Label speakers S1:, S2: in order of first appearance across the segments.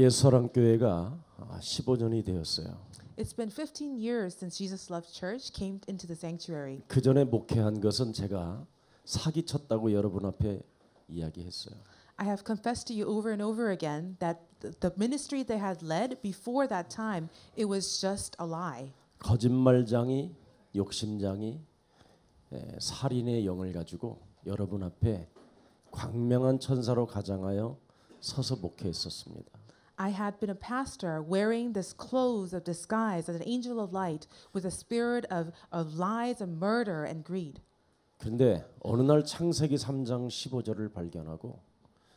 S1: 예수사랑교회가 15년이 되었어요.
S2: It's been 15 years since Jesus Love Church came into the sanctuary.
S1: 그 전에 목회한 것은 제가 사기쳤다고 여러분 앞에 이야기했어요.
S2: I have confessed to you over and over again that the ministry they had led before that time, it was just a lie.
S1: 거짓말장이, 욕심장이, 살인의 영을 가지고 여러분 앞에 광명한 천사로 가장하여 서서 목회했었습니다.
S2: I had been a pastor wearing this clothes of disguise as an angel of light with a spirit of lies and murder and greed.
S1: 그런데 어느 날 창세기 3장 15절을 발견하고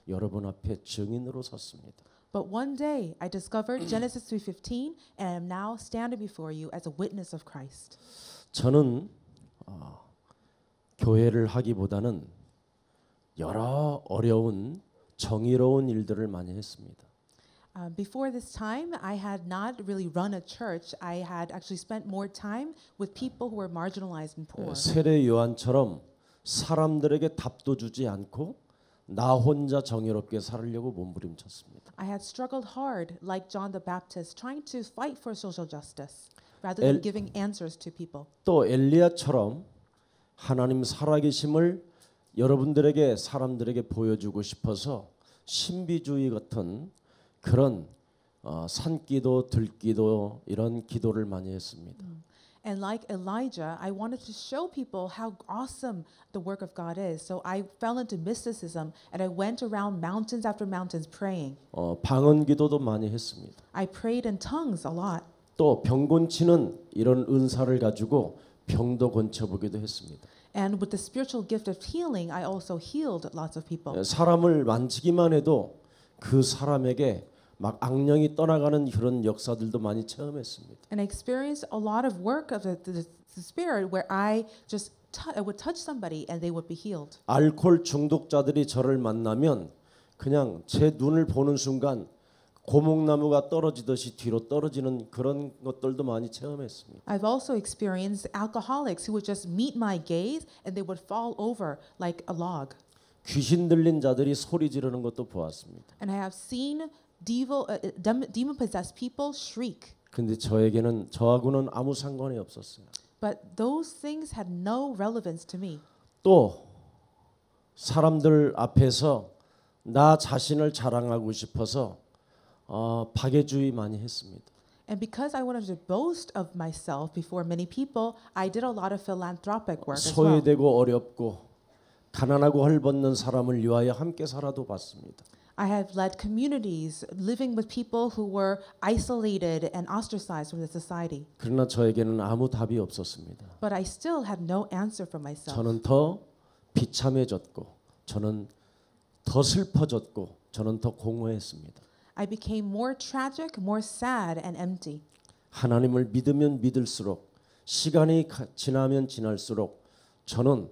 S1: 여러분 앞에 증인으로 섰습니다.
S2: But one day I discovered Genesis 3:15 and I am now standing before you as a witness of Christ.
S1: 저는 교회를 하기보다는 여러 어려운 정의로운 일들을 많이 했습니다.
S2: Before this time, I had not really run a church. I had actually spent more time with people who were marginalized and poor.
S1: 세례 요한처럼 사람들에게 답도 주지 않고 나 혼자 정의롭게 살으려고 몸부림쳤습니다.
S2: I had struggled hard, like John the Baptist, trying to fight for social justice rather than giving answers to people.
S1: 또 엘리야처럼 하나님 살아계심을 여러분들에게 사람들에게 보여주고 싶어서 신비주의 같은 그런 산기도 들기도 이런 기도를 많이 했습니다.
S2: And like Elijah, I wanted to show people how awesome the work of God is. So I fell into mysticism and I went around mountains after mountains praying.
S1: 방언 기도도 많이 했습니다.
S2: I prayed in tongues a lot.
S1: 또 병 고치는 이런 은사를 가지고 병도 고쳐보기도 했습니다.
S2: And with the spiritual gift of healing, I also healed lots of people.
S1: 사람을 만지기만 해도 그 사람에게 막 악령이 떠나가는 그런 역사들도 많이 체험했습니다.
S2: And I experienced a lot of work of the Spirit where I just I would touch somebody and they would be healed.
S1: 알코올 중독자들이 저를 만나면 그냥 제 눈을 보는 순간 고목나무가 떨어지듯이 뒤로 떨어지는 그런 것들도 많이 체험했습니다.
S2: I've also experienced alcoholics who would just meet my gaze and they would fall over like a log.
S1: 귀신 들린 자들이 소리 지르는 것도 보았습니다.
S2: And I have seen demon possessed people shriek.
S1: 근데 저하고는 아무 상관이 없었어요.
S2: But those things had no relevance to me.
S1: 또 사람들 앞에서 나 자신을 자랑하고 싶어서 박애주의 많이 했습니다.
S2: And because I wanted to boast of myself before many people, I did a lot of philanthropic work as well.
S1: 소외되고 어렵고 가난하고 헐벗는 사람을 위하여 함께 살아도 봤습니다.
S2: I have led communities living with people who were isolated and ostracized from the society.
S1: 그러나 저에게는 아무 답이 없었습니다.
S2: But I still had no answer for myself.
S1: 저는 더 비참해졌고 저는 더 슬퍼졌고 저는 더 공허했습니다.
S2: I became more tragic, more sad and empty.
S1: 하나님을 믿으면 믿을수록 시간이 지나면 지날수록 저는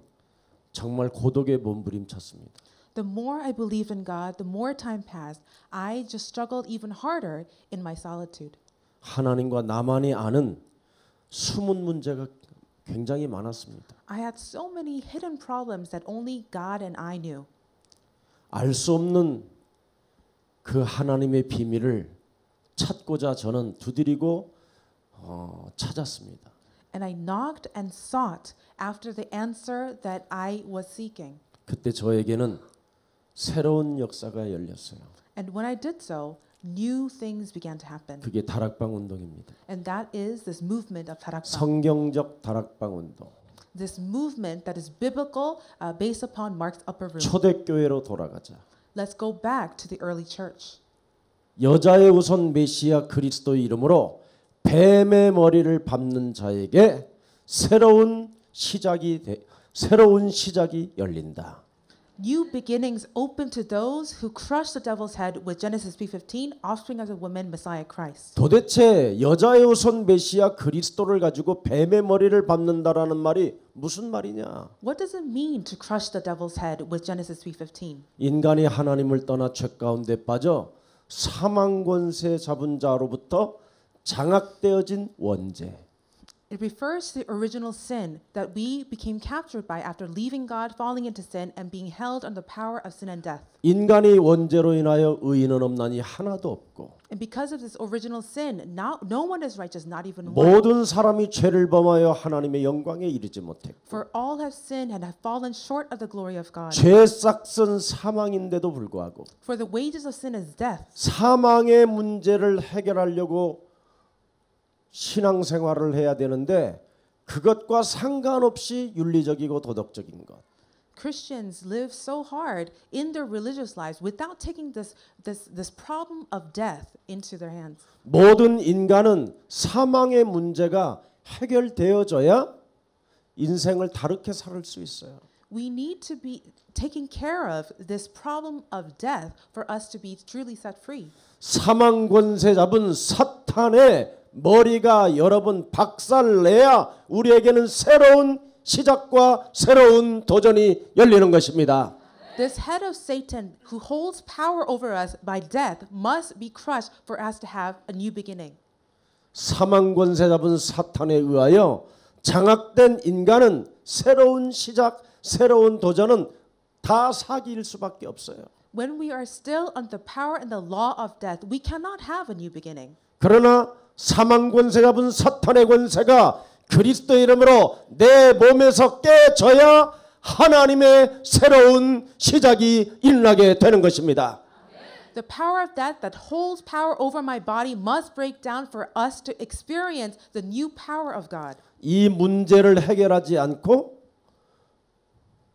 S1: 정말 고독에 몸부림쳤습니다.
S2: The more I believed in God, the more time passed, I just struggled even harder in my solitude.
S1: 하나님과 나만이 아는 숨은 문제가 굉장히 많았습니다.
S2: I had so many hidden problems that only God and I knew.
S1: 알 수 없는 그 하나님의 비밀을 찾고자 저는 두드리고 찾았습니다.
S2: And I knocked and sought after the answer that I was seeking.
S1: 그때 저에게는 새로운 역사가 열렸어요.
S2: And when I did so, new things began to happen.
S1: 그게 다락방 운동입니다.
S2: And that is this movement of 다락방.
S1: 성경적 다락방 운동.
S2: This movement that is biblical, based upon Mark's upper room.
S1: 초대교회로 돌아가자.
S2: Let's go back to the early church.
S1: 여자의 우선 메시아 그리스도의 이름으로 뱀의 머리를 밟는 자에게 새로운 시작이 열린다.
S2: New beginnings open to those who crush the devil's head with Genesis 3:15, offspring of the woman, Messiah Christ.
S1: 도대체 여자의 우선 메시아 그리스도를 가지고 뱀의 머리를 밟는다라는 말이 무슨 말이냐?
S2: What does it mean to crush the devil's head with Genesis 3:15?
S1: 인간이 하나님을 떠나 죄 가운데 빠져 사망 권세 잡은 자로부터 장악되어진 원죄.
S2: It refers to the original sin that we became captured by after leaving God, falling into sin, and being held under the power of sin and death.
S1: 인간의 원죄로 인하여 의인은 없나니 하나도 없고
S2: And because of this original sin, no one is righteous, not even one.
S1: 모든 사람이 죄를 범하여 하나님의 영광에 이르지 못했고
S2: For all have sinned and have fallen short of the glory of God.
S1: 죄 싹은 사망인데도 불구하고
S2: For the wages of sin is death.
S1: 사망의 문제를 해결하려고 신앙생활을 해야 되는데 그것과 상관없이 윤리적이고 도덕적인 것
S2: Christians live so hard in their religious lives without taking this problem of death into their hands.
S1: 모든 인간은 사망의 문제가 해결되어져야 인생을 다르게 살 수 있어요.
S2: We need to be taking care of this problem of death for us to be truly set free.
S1: 사망 권세 잡은 사탄의 머리가 여러분 박살내야 우리에게는 새로운 시작과 새로운 도전이 열리는 것입니다.
S2: This head of Satan who holds power over us by death must be crushed for us to have a new beginning.
S1: 사망 권세 잡은 사탄에 의하여 장악된 인간은 새로운 시작, 새로운 도전은 다 사기일 수밖에 없어요.
S2: When we are still under the power and the law of death, we cannot have a new beginning.
S1: 그러나 사망 권세 잡은 사탄의 권세가 그리스도 이름으로 내 몸에서 깨져야 하나님의 새로운 시작이 일어나게 되는 것입니다.
S2: The power of death that holds power over my body must break down for us to experience the new power of God.
S1: 이 문제를 해결하지 않고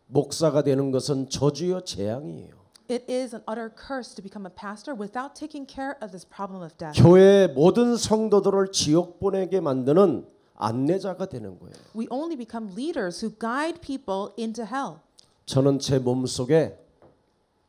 S1: 목사가 되는 것은 저주요 재앙이에요.
S2: It is an utter curse to become a pastor without taking care of this problem of death.
S1: 교회의 모든 성도들을 지옥 보내게 만드는 안내자가 되는 거예요.
S2: We only become leaders who guide people into hell.
S1: 저는 제 몸속에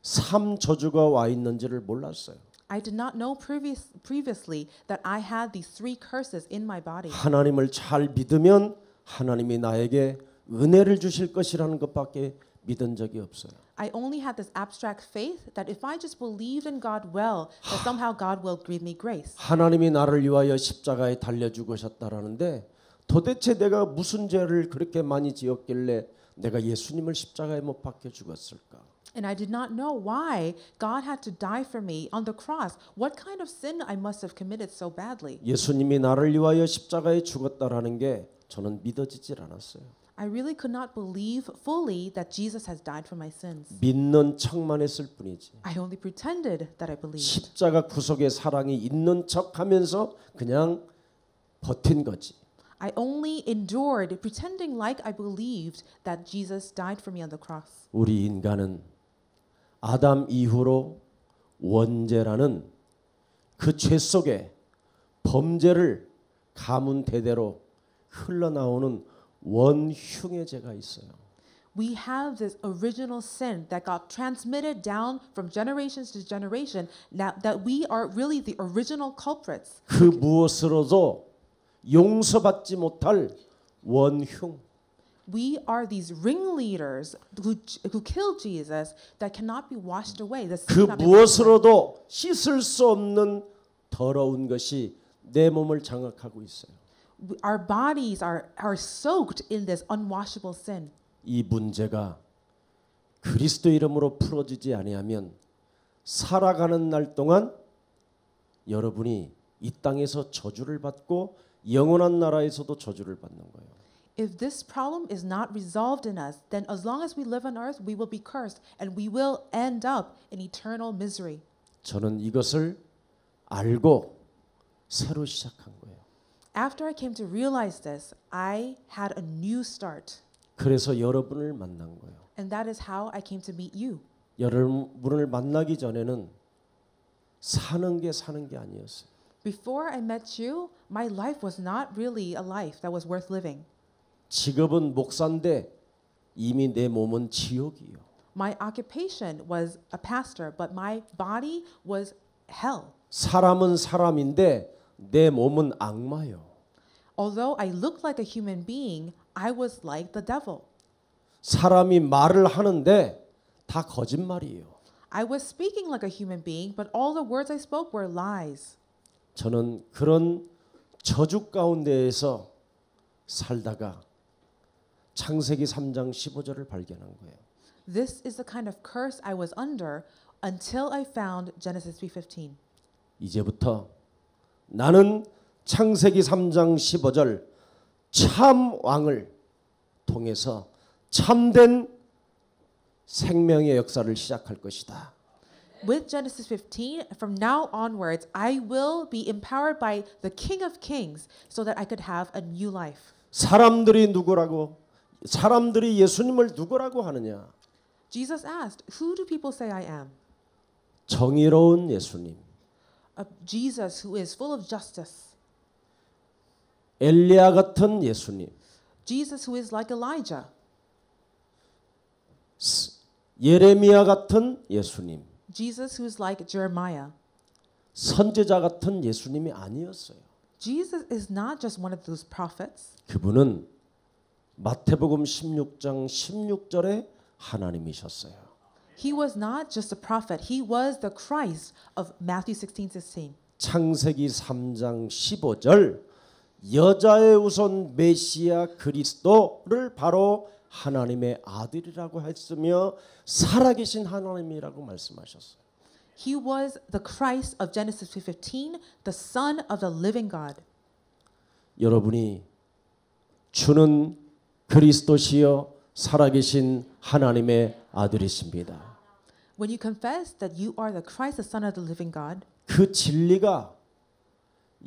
S1: 3저주가 와 있는지를 몰랐어요.
S2: I did not know previously that I had these 3 curses in my body.
S1: 하나님을 잘 믿으면 하나님이 나에게 은혜를 주실 것이라는 것밖에 믿은 적이 없어요.
S2: I only had this abstract faith that if I just believed in God well, that somehow God will give me grace.
S1: 하나님이 나를 위하여 십자가에 달려 죽으셨다라는데 도대체 내가 무슨 죄를 그렇게 많이 지었길래 내가 예수님을 십자가에 못 박혀 죽었을까?
S2: And I did not know why God had to die for me on the cross. What kind of sin I must have committed so badly?
S1: 예수님이 나를 위하여 십자가에 죽었다라는 게 저는 믿어지질 않았어요.
S2: I really could not believe fully that Jesus has died for my sins.
S1: 믿는 척만 했을 뿐이지.
S2: I only pretended that I believed.
S1: 십자가 구속의 사랑이 있는 척하면서 그냥 버틴 거지.
S2: I only endured pretending like I believed that Jesus died for me on the cross.
S1: 우리 인간은 아담 이후로 원죄라는 그 죄 속에 범죄를 가문 대대로 흘러나오는 원흉의 죄가 있어요.
S2: We have this original sin that got transmitted down from generations to generation. Now that we are really the original culprits.
S1: 그 무엇으로도 용서받지 못할 원흉.
S2: We are these ringleaders who killed Jesus that cannot be washed away. The sin
S1: 그
S2: cannot be washed away.
S1: 무엇으로도 씻을 수 없는 더러운 것이 내 몸을 장악하고 있어요.
S2: Our bodies are soaked in this unwashable sin.
S1: 이 문제가 그리스도 이름으로 풀어지지 아니하면 살아가는 날 동안 여러분이 이 땅에서 저주를 받고 영원한 나라에서도 저주를 받는 거예요.
S2: If this problem is not resolved in us, then as long as we live on earth, we will be cursed and we will end up in eternal misery.
S1: 저는 이것을 알고 새로 시작한 거예요.
S2: After I came to realize this, I had a new start.
S1: 그래서 여러분을 만난 거예요.
S2: And that is how I came to meet you.
S1: 여러분을 만나기 전에는 사는 게 아니었어요.
S2: Before I met you, my life was not really a life that was worth living.
S1: 직업은 목사인데 이미 내 몸은 지옥이에요.
S2: My occupation was a pastor, but my body was hell.
S1: 사람은 사람인데 내 몸은 악마요.
S2: Although I looked like a human being, I was like the devil.
S1: 사람이 말을 하는데 다 거짓말이에요.
S2: I was speaking like a human being, but all the words I spoke were lies.
S1: 저는 그런 저주 가운데에서 살다가 창세기 3장 15절을 발견한 거예요.
S2: This is the kind of curse I was under until I found Genesis 3:15.
S1: 이제부터 나는 창세기 3장 15절 참 왕을 통해서 참된 생명의 역사를 시작할 것이다.
S2: With Genesis 15, from now onwards, I will be empowered by the King of Kings so that I could have a new life.
S1: 사람들이 예수님을 누구라고 하느냐?
S2: Jesus asked, "Who do people say I am?"
S1: 정의로운 예수님,
S2: A Jesus who is full of justice.
S1: 엘리야 같은 예수님,
S2: Jesus who is like Elijah.
S1: 예레미야 같은 예수님,
S2: Jesus who is like Jeremiah.
S1: 선지자 같은 예수님이 아니었어요.
S2: Jesus is not just one of those prophets.
S1: 그분은 마태복음 16장 16절에 하나님이셨어요.
S2: He was not just a prophet. He was the Christ of Matthew 16:16.
S1: 창세기 3장 15절 여자의 우선 메시아 그리스도를 바로 하나님의 아들이라고 했으며 살아계신 하나님이라고 말씀하셨어요.
S2: He was the Christ of Genesis 3:15, the Son of the living God.
S1: 여러분이 주는 그리스도시여 살아계신 하나님의 아들이십니다.
S2: When you confess that you are the Christ, the Son of the living God,
S1: 그 진리가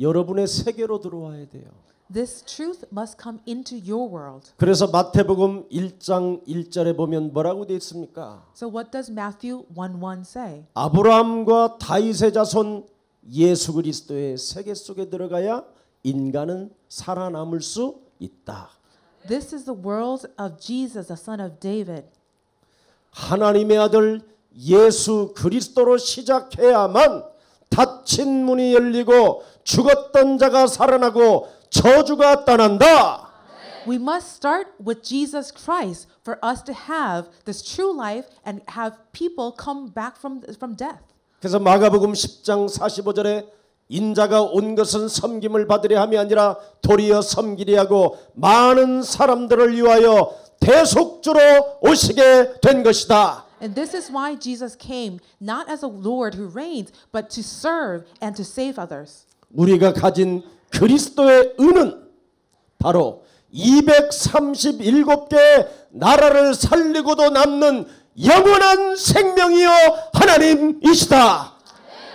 S1: 여러분의 세계로 들어와야 돼요.
S2: this truth must come into your world.
S1: 그래서 마태복음 1장 1절에 보면 뭐라고 되어 있습니까?
S2: So what does Matthew 1:1 say?
S1: 아브라함과 다윗의 자손 예수 그리스도의 세계 속에 들어가야 인간은 살아남을 수 있다.
S2: This is the world of Jesus, the son of David.
S1: 하나님의 아들 예수 그리스도로 시작해야만 닫힌 문이 열리고 죽었던 자가 살아나고 저주가 떠난다.
S2: We must start with Jesus Christ for us to have this true life and have people come back from death.
S1: 그래서 마가복음 10장 45절에 인자가 온 것은 섬김을 받으려 함이 아니라 도리어 섬기려 하고 많은 사람들을 위하여 대속주로 오시게 된 것이다.
S2: And this is why Jesus came, not as a Lord who reigns, but to serve and to save others.
S1: 우리가 가진 그리스도의 은은 바로 237개 나라를 살리고도 남는 영원한 생명이요 하나님이시다.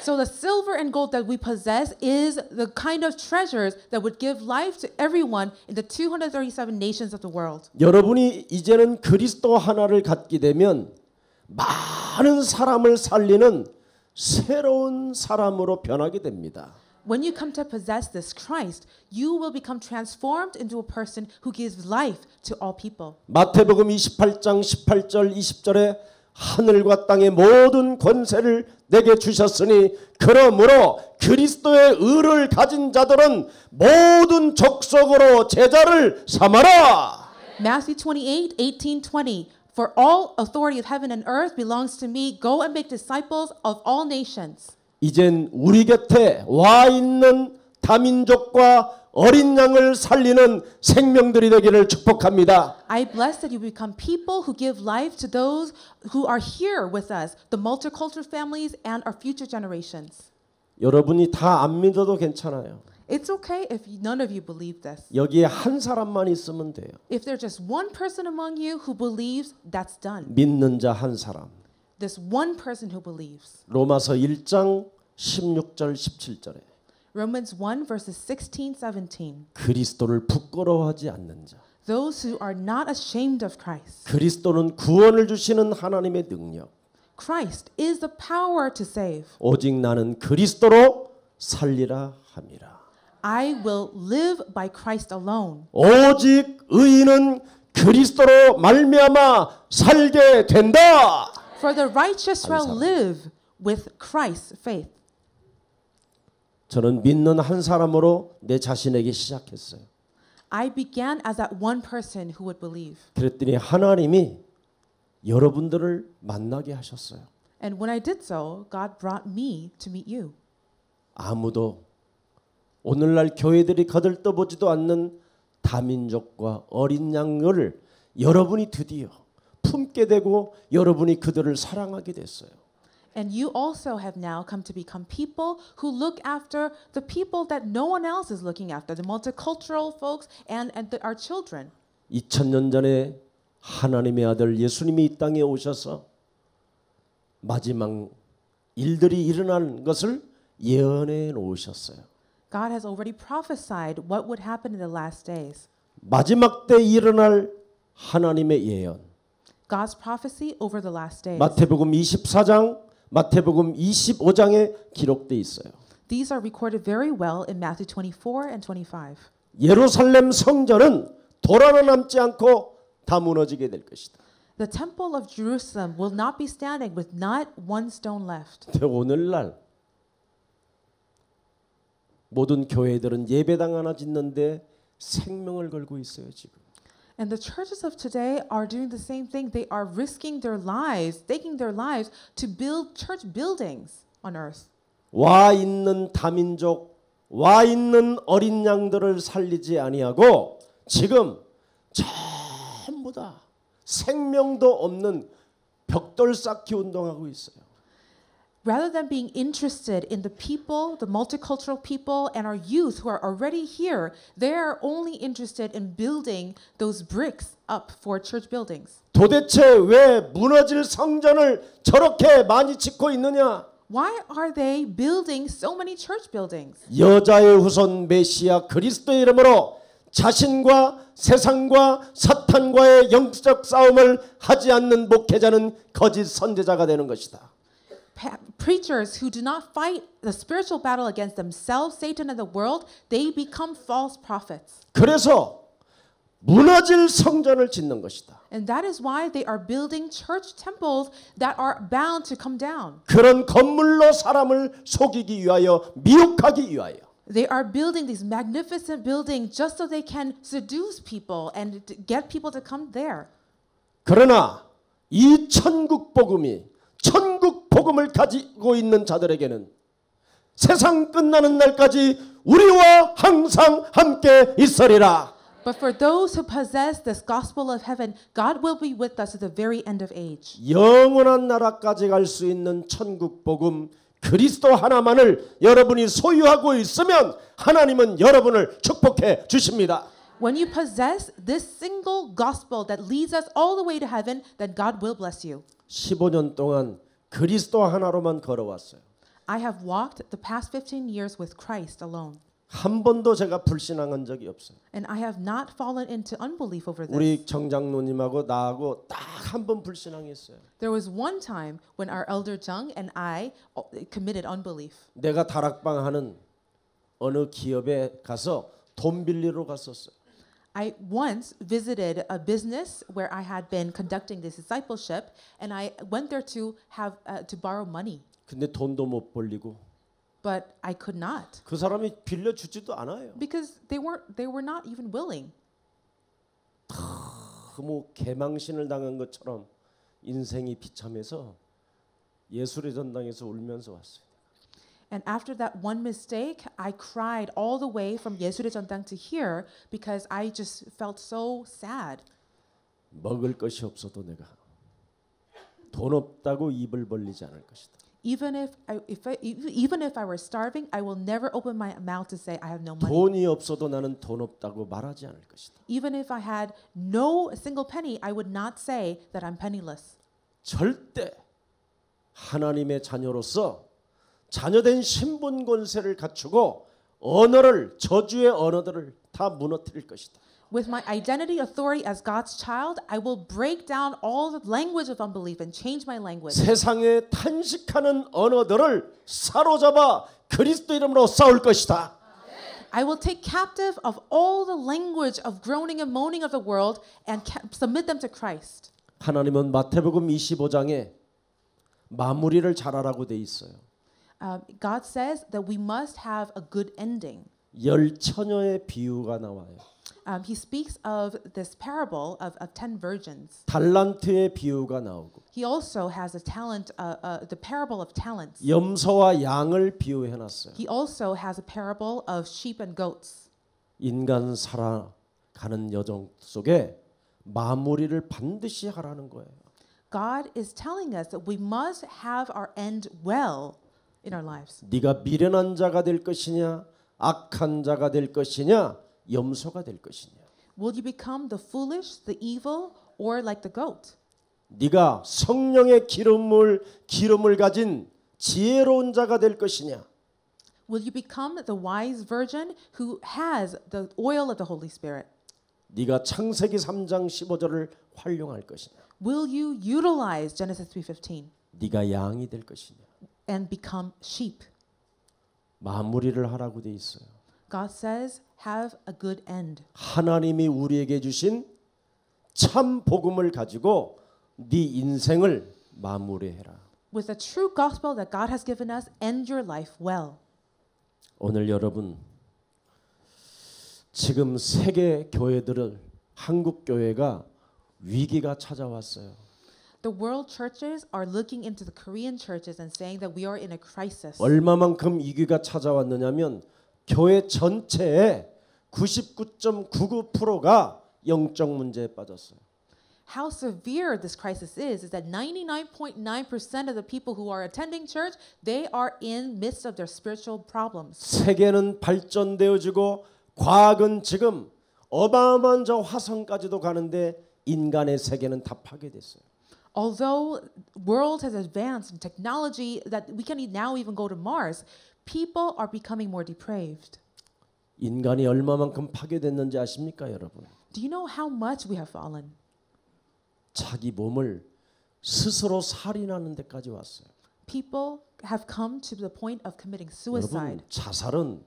S2: So the silver and gold that we possess is the kind of treasures that would give life to everyone in the 237 nations of the world.
S1: 여러분이 이제는 그리스도 하나를 갖게 되면 많은 사람을 살리는 새로운 사람으로 변하게 됩니다.
S2: When you come to possess this Christ, you will become transformed into a person who gives life to all people.
S1: 마태복음 28장 18절 20절에 하늘과 땅의 모든 권세를 내게 주셨으니 그러므로 그리스도의 의를 가진 자들은 모든 족속으로 제자를 삼아라.
S2: Matthew 28:18-20. For all authority of heaven and earth belongs to me. Go and make disciples of all nations.
S1: 이젠 우리 곁에 와 있는 다민족과 어린 양을 살리는 생명들이 되기를 축복합니다.
S2: I bless that you become people who give life to those who are here with us, the multicultural families and our future generations.
S1: 여러분이 다 안 믿어도 괜찮아요.
S2: It's okay if none of you believe this.
S1: 여기에 한 사람만 있으면 돼요.
S2: If there's just one person among you who believes, that's done.
S1: 믿는 자 한 사람.
S2: This one person who believes.
S1: 로마서 1장 16절 17절에
S2: Romans 1 verses 16, 17.
S1: 그리스도를 부끄러워하지 않는 자.
S2: Those who are not ashamed of Christ.
S1: 그리스도는 구원을 주시는 하나님의 능력.
S2: Christ is the power to save.
S1: 오직 나는 그리스도로 살리라 함이라.
S2: I will live by Christ alone.
S1: 오직 의인은 그리스도로 말미암아 살게 된다.
S2: For the righteous shall live with Christ's faith.
S1: 저는 믿는 한 사람으로 내 자신에게 시작했어요.
S2: I began as that one person who would believe.
S1: 그랬더니 하나님이 여러분들을 만나게 하셨어요.
S2: And when I did so, God brought me to meet you.
S1: 아무도 오늘날 교회들이 거들떠보지도 않는 다민족과 어린 양을 여러분이 드디어 품게 되고 여러분이 그들을 사랑하게 됐어요.
S2: And you also have now come to become people who look after the people that no one else is looking after, the multicultural folks and our children.
S1: 2000년 전에 하나님의 아들 예수님이 이 땅에 오셔서 마지막 일들이 일어난 것을 예언해 놓으셨어요.
S2: God has already prophesied what would happen in the last days.
S1: 마지막 때 일어날 하나님의 예언.
S2: God's prophecy over the last days.
S1: 마태복음 24장, 마태복음 25장에 기록돼 있어요.
S2: These are recorded very well in Matthew 24 and 25.
S1: 예루살렘 성전은 돌 하나 남지 않고 다 무너지게 될 것이다.
S2: The temple of Jerusalem will not be standing with not one stone left.
S1: 근데 오늘날 모든 교회들은 예배당 하나 짓는데 생명을 걸고 있어요, 지금.
S2: And the churches of today are doing the same thing. They are risking their lives, taking their lives to build church buildings on earth.
S1: 와 있는 다민족, 와 있는 어린 양들을 살리지 아니하고 지금 전부 다 생명도 없는 벽돌 쌓기 운동하고 있어요.
S2: Rather than being interested in the people, the multicultural people, and our youth who are already here, they are only interested in building those bricks up for church buildings.
S1: 도대체 왜 무너질 성전을 저렇게 많이 짓고 있느냐?
S2: Why are they building so many church buildings?
S1: 여자의 후손 메시아 그리스도의 이름으로 자신과 세상과 사탄과의 영적 싸움을 하지 않는 목회자는 거짓 선지자가 되는 것이다.
S2: Preachers who do not fight the spiritual battle against themselves, Satan, and the world, they become false prophets.
S1: 그래서 무너질 성전을 짓는 것이다.
S2: And that is why they are building church temples that are bound to come down.
S1: 그런 건물로 사람을 속이기 위하여 미혹하기 위하여.
S2: They are building these magnificent buildings just so they can seduce people and get people to come there.
S1: 그러나 이 천국 복음이 천국 복음을 가지고 있는 자들에게는 세상 끝나는 날까지 우리와 항상 함께 있으리라.
S2: But for those who possess this gospel of heaven, God will be with us at the very end of age.
S1: 영원한 나라까지 갈 수 있는 천국 복음 그리스도 하나만을 여러분이 소유하고 있으면 하나님은 여러분을 축복해 주십니다.
S2: When you possess this single gospel that leads us all the way to heaven, then God will bless you.
S1: 15년 동안 그리스도 하나로만 걸어왔어요.
S2: I have walked the past 15 years with Christ alone.
S1: 한 번도 제가 불신앙한 적이 없어요.
S2: And I have not fallen into unbelief over this.
S1: 우리 정장로님하고 나하고 딱 한 번 불신앙했어요.
S2: There was one time when our elder Jung and I committed unbelief.
S1: 내가 다락방 하는 어느 기업에 가서 돈 빌리러 갔었어요.
S2: I once visited a business where I had been conducting this discipleship, and I went there to have to borrow money.
S1: 근데 돈도 못 벌리고
S2: But I could not
S1: 그 사람이 빌려 주지도 않아요.
S2: because they were not even willing.
S1: 뭐 개망신을 당한 것처럼 인생이 비참해서 예술의 전당에서 울면서 왔어요.
S2: And after that one mistake, I cried all the way from 예술의 전당 to here because I just felt so sad.
S1: 먹을 것이 없어도 내가 돈 없다고 입을 벌리지 않을 것이다.
S2: Even if I were starving, I will never open my mouth to say I have no money.
S1: 돈이 없어도 나는 돈 없다고 말하지 않을 것이다.
S2: Even if I had no single penny, I would not say that I'm penniless.
S1: 절대 하나님의 자녀로서 자녀된 신분 권세를 갖추고 언어를 저주의 언어들을 다 무너뜨릴 것이다.
S2: With my identity, authority as God's child, I will break down all the language of unbelief and change my language.
S1: 세상에 탄식하는 언어들을 사로잡아 그리스도 이름으로 싸울 것이다.
S2: I will take captive of all the language of groaning and moaning of the world and submit them to Christ.
S1: 하나님은 마태복음 25장에 마무리를 잘하라고 돼 있어요.
S2: God says that we must have a good ending.
S1: 열 처녀의 비유가 나와요.
S2: He speaks of this parable of 10 virgins.
S1: 달란트의 비유가 나오고
S2: He also has a talent, the parable of talents.
S1: 염소와 양을 비유해 놨어요.
S2: He also has a parable of sheep and goats.
S1: 인간 가는 여정 속에 마무리를 반드시 하라는 거예요.
S2: God is telling us that we must have our end well in our lives.
S1: 네가 미련한 자가 될 것이냐, 악한 자가 될 것이냐, 염소가 될 것이냐.
S2: Will you become the foolish, the evil, or like the goat?
S1: 네가 성령의 기름을 가진 지혜로운 자가 될 것이냐.
S2: Will you become the wise virgin who has the oil of the Holy Spirit?
S1: 네가 창세기 3장 15절을 활용할 것이냐.
S2: Will you utilize Genesis 3:15
S1: 네가 양이 될 것이냐.
S2: and become sheep?
S1: 마무리를 하라고 돼 있어요.
S2: God says, have a good end.
S1: 하나님이 우리에게 주신 참 복음을 가지고 네 인생을 마무리해라.
S2: With the true gospel that God has given us, end your life well.
S1: 오늘 여러분 지금 세계 교회들을 한국 교회가 위기가 찾아왔어요.
S2: The world churches are looking into the Korean churches and saying that we are in a crisis.
S1: 얼마만큼 위기가 찾아왔느냐면 교회 전체의 99.99%가 영적 문제에 빠졌어요.
S2: How severe this crisis is that 99.9% of the people who are attending church, they are in midst of their spiritual problems.
S1: 세계는 발전되어지고 과학은 지금 어마어마한 저 화성까지도 가는데 인간의 세계는 다 파괴됐어요.
S2: Although world has advanced in technology that we can now even go to Mars, people are becoming more depraved.
S1: 인간이 얼마만큼 파괴됐는지 아십니까, 여러분?
S2: Do you know how much we have fallen?
S1: 자기 몸을 스스로 살인하는 데까지 왔어요.
S2: People have come to the point of committing suicide.
S1: 여러분, 자살은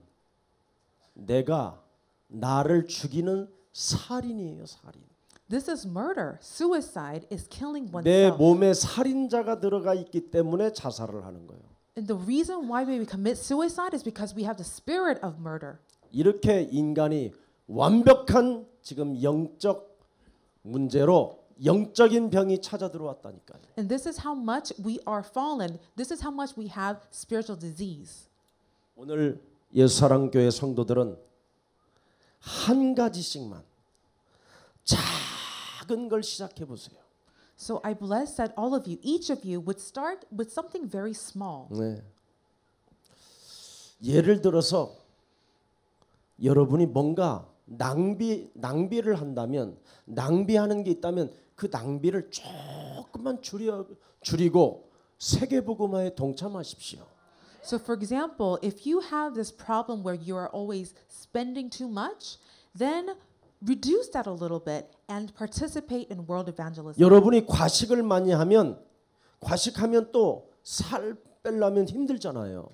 S1: 내가 나를 죽이는 살인이에요, 살인.
S2: This is murder. Suicide is killing
S1: 내
S2: oneself.
S1: 몸에 살인자가 들어가 있기 때문에 자살을 하는 거예요.
S2: And the reason why we commit suicide is because we have the spirit of murder.
S1: 이렇게 인간이 완벽한 지금 영적 문제로 영적인 병이 찾아 들어왔다니까요.
S2: And this is how much we are fallen. This is how much we have spiritual disease.
S1: 오늘 예수사랑교회 성도들은 한 가지씩만 작은 걸 시작해 보세요.
S2: So I bless that all of you, each of you, would start with something very small.
S1: 네. 예를 들어서 여러분이 뭔가 낭비를 한다면 낭비하는 게 있다면 그 낭비를 조금만 줄이고 세계복음화에 동참하십시오.
S2: So for example, if you have this problem where you are always spending too much, then reduce that a little bit and participate in world evangelism.
S1: 여러분이 과식을 많이 하면 과식하면 또 살 빼려면 힘들잖아요.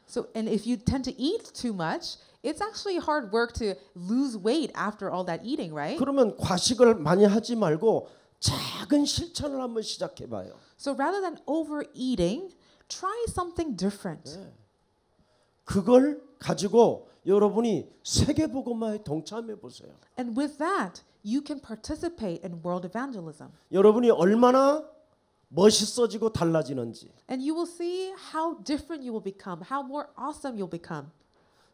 S2: So and if you tend to eat too much, it's actually hard work to lose weight after all that eating, right?
S1: 그러면 과식을 많이 하지 말고 작은 실천을 한번 시작해 봐요.
S2: So rather than overeating, try something different.
S1: 그걸 가지고 여러분이 세계복음화에 동참해 보세요.
S2: And with that, you can participate in world evangelism.
S1: 여러분이 얼마나 멋있어지고 달라지는지.
S2: And you will see how different you will become, how more awesome you'll become.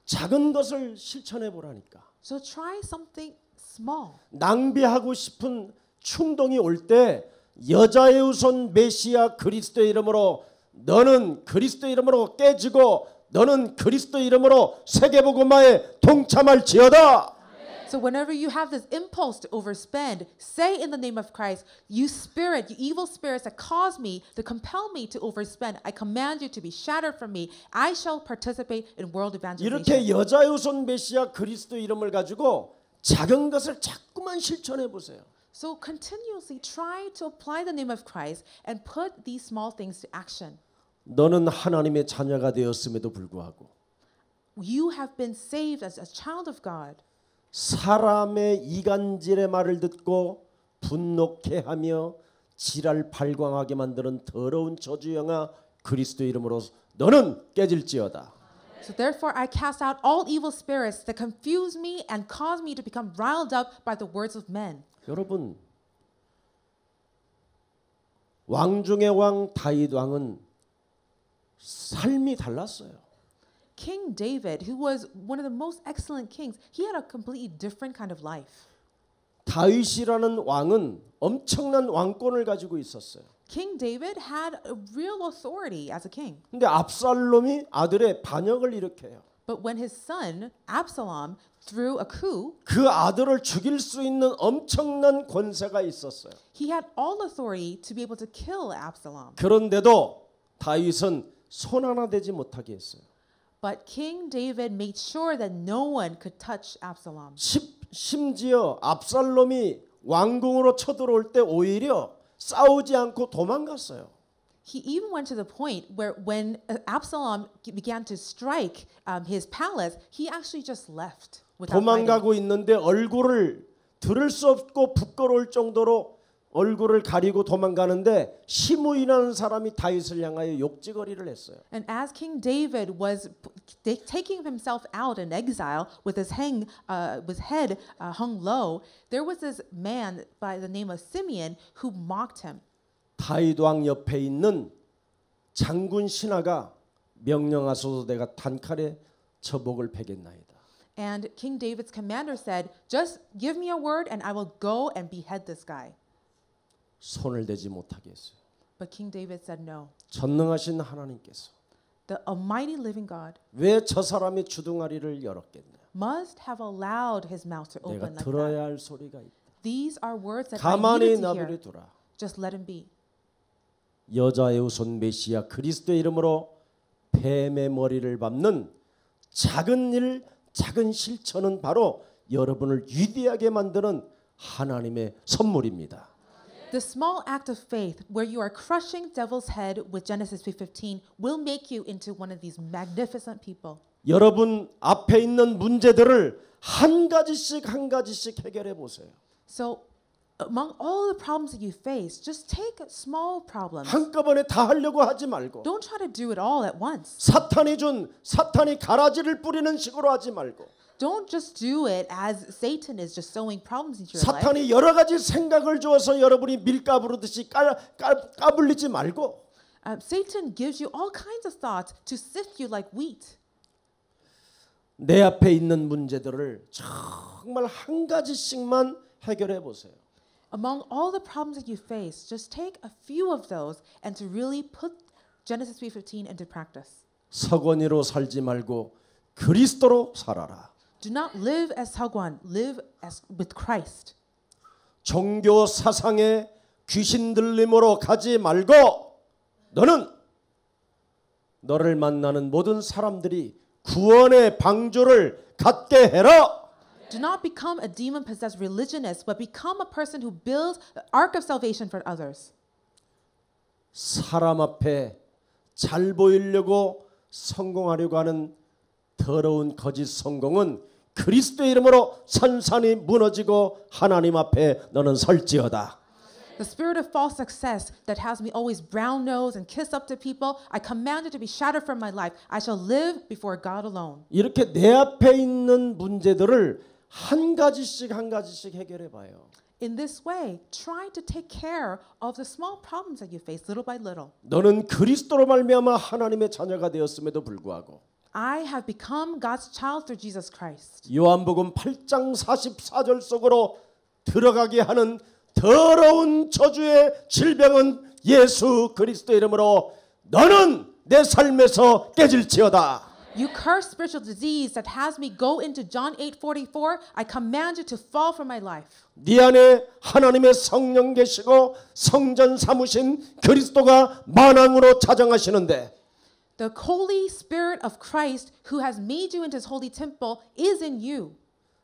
S1: 작은 것을 실천해 보라니까.
S2: So try something small.
S1: 낭비하고 싶은 충동이 올 때 여자의 우선 메시아 그리스도의 이름으로 너는 그리스도의 이름으로 깨지고 너는 그리스도의 이름으로 세계복음화에 동참할지어다.
S2: So whenever you have this impulse to overspend, say in the name of Christ, you spirit, you evil spirits that cause me, to compel me to overspend, I command you to be shattered from me. I shall participate in world evangelization.
S1: 이렇게 여자의 우선 메시아 그리스도 이름을 가지고 작은 것을 자꾸만 실천해 보세요.
S2: So continuously try to apply the name of Christ and put these small things to action.
S1: 너는 하나님의 자녀가 되었음에도 불구하고
S2: You have been saved as a child of God.
S1: 사람의 이간질의 말을 듣고 분노케 하며 지랄 발광하게 만드는 더러운 저주영아 그리스도 이름으로 너는 깨질지어다.
S2: So therefore I cast out all evil spirits that confuse me and cause me to become riled up by the words of men.
S1: 여러분 왕 중의 왕 다윗 왕은 삶이 달랐어요.
S2: King David, who was one of the most excellent kings, he had a completely different kind of life.
S1: 다윗이라는 왕은 엄청난 왕권을 가지고 있었어요.
S2: King David had a real authority as a king.
S1: 근데 압살롬이 아들의 반역을 일으켜요.
S2: But when his son Absalom threw a coup,
S1: 그 아들을 죽일 수 있는 엄청난 권세가 있었어요.
S2: he had all authority to be able to kill Absalom.
S1: 그런데도 다윗은 손 하나 대지 못하게 했어요.
S2: But King David made sure that no one could touch Absalom.
S1: 심지어 압살롬이 왕궁으로 쳐들어올 때 오히려 싸우지 않고 도망갔어요.
S2: He even went to the point where when Absalom began to strike his palace, he actually just left without fighting.
S1: 도망가고 있는데 얼굴을 들을 수 없고 부끄러울 정도로 얼굴을 가리고 도망가는데 시므이라는 사람이 다윗을 향하여 욕지거리를 했어요.
S2: And as King David was taking himself out in exile with his head hung low, there was this man by the name of Simeon who mocked him.
S1: 다윗 왕 옆에 있는 장군 신하가 명령하소서 내가 단칼에 저 목을 베겠나이다.
S2: And King David's commander said, "Just give me a word and I will go and behead this guy."
S1: 손을 대지 못하게 했어요.
S2: But King David said no.
S1: 전능하신 하나님께서
S2: The almighty living God
S1: 왜 저 사람이 주둥아리를 열었겠냐?
S2: must have allowed his mouth to
S1: 내가
S2: open like that.
S1: 들어야 할 소리가 있다.
S2: These are words that I
S1: 가만히
S2: needed to
S1: 나비를
S2: hear.
S1: 두라.
S2: Just let him be.
S1: 여자의 후손 메시아 그리스도의 이름으로 뱀의 머리를 밟는 작은 일, 작은 실천은 바로 여러분을 위대하게 만드는 하나님의 선물입니다.
S2: The small act of faith where you are crushing devil's head with Genesis 3:15 will make you into one of these magnificent people.
S1: 여러분 앞에 있는 문제들을 한 가지씩 해결해 보세요.
S2: So among all the problems that you face, just take small problems.
S1: 한꺼번에 다 하려고 하지 말고
S2: Don't try to do it all at once.
S1: 사탄이 가라지를 뿌리는 식으로 하지 말고
S2: Don't just do it as Satan is just sowing problems into your life.
S1: 사탄이 여러 가지 생각을 주어서 여러분이 밀가부르듯이 까불리지 말고
S2: Satan gives you all kinds of thoughts to sift you like wheat.
S1: 내 앞에 있는 문제들을 정말 한 가지씩만 해결해 보세요.
S2: Among all the problems that you face, just take a few of those and to really put Genesis 3:15 into practice.
S1: 서건이로 살지 말고 그리스도로 살아라.
S2: Do not live as Sagwan, live as with Christ.
S1: 종교 사상의 귀신 들림으로 가지 말고 너를 만나는 모든 사람들이 구원의 방주를 갖게 해라.
S2: Do not become a demon-possessed religionist, but become a person who builds the ark of salvation for others.
S1: 사람 앞에 잘 보이려고 성공하려고 하는 더러운 거짓 성공은 그리스도의 이름으로 산산이 무너지고 하나님 앞에 너는 설지어다.
S2: The spirit of false success that has me always brown nose and kiss up to people, I command it to be shattered from my life. I shall live before God alone.
S1: 이렇게 내 앞에 있는 문제들을 한 가지씩 해결해 봐요.
S2: In this way, try to take care of the small problems that you face little by little.
S1: 너는 그리스도로 말미암아 하나님의 자녀가 되었음에도 불구하고
S2: I have become God's child through Jesus Christ.
S1: 요한복음 8장 44절 속으로 들어가게 하는 더러운 저주의 질병은 예수 그리스도 이름으로 너는 내 삶에서 깨질지어다.
S2: You curse spiritual disease that has me go into John 8:44. I command you to fall from my life.
S1: 네 안에 하나님의 성령 계시고 성전 삼으신 그리스도가 만왕으로 자정하시는데
S2: The Holy Spirit of Christ who has made you into his holy temple is in you.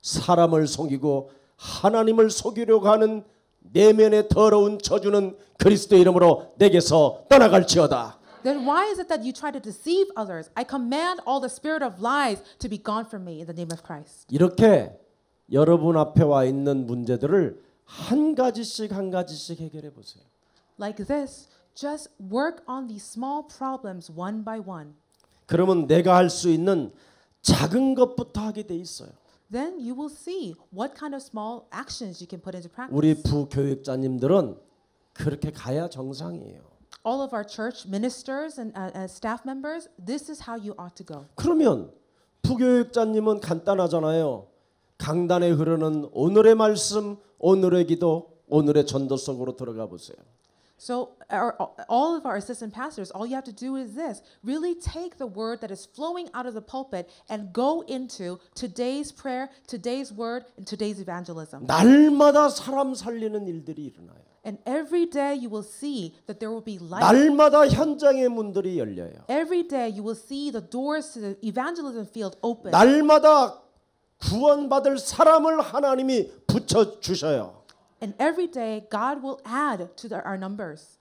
S1: 사람을 속이고 하나님을 속이려고 하는 내면의 더러운 저주는 그리스도 이름으로 내게서 떠나갈지어다.
S2: Then why is it that you try to deceive others? I command all the spirit of lies to be gone from me in the name of Christ.
S1: 이렇게 여러분 앞에 와 있는 문제들을 한 가지씩 해결해 보세요.
S2: Like this, just work on these small problems one by one.
S1: 그러면 내가 할 수 있는 작은 것부터 하게 돼 있어요.
S2: Then you will see what kind of small actions you can put into practice.
S1: 우리 부교육자님들은 그렇게 가야 정상이에요.
S2: All of our church ministers and staff members, this is how you ought to go.
S1: 그러면 부교육자님은 간단하잖아요. 강단에 흐르는 오늘의 말씀, 오늘의 기도, 오늘의 전도 속으로 들어가 보세요.
S2: So all of our assistant pastors, all you have to do is this. Really take the word that is flowing out of the pulpit and go into today's prayer, today's word, and today's evangelism.
S1: 날마다 사람 살리는 일들이 일어나요.
S2: And every day you will see that there will be life.
S1: 날마다 현장의 문들이 열려요.
S2: Every day you will see the doors to the evangelism field open.
S1: 날마다 구원받을 사람을 하나님이 붙여 주셔요.
S2: And every day God will add to our numbers.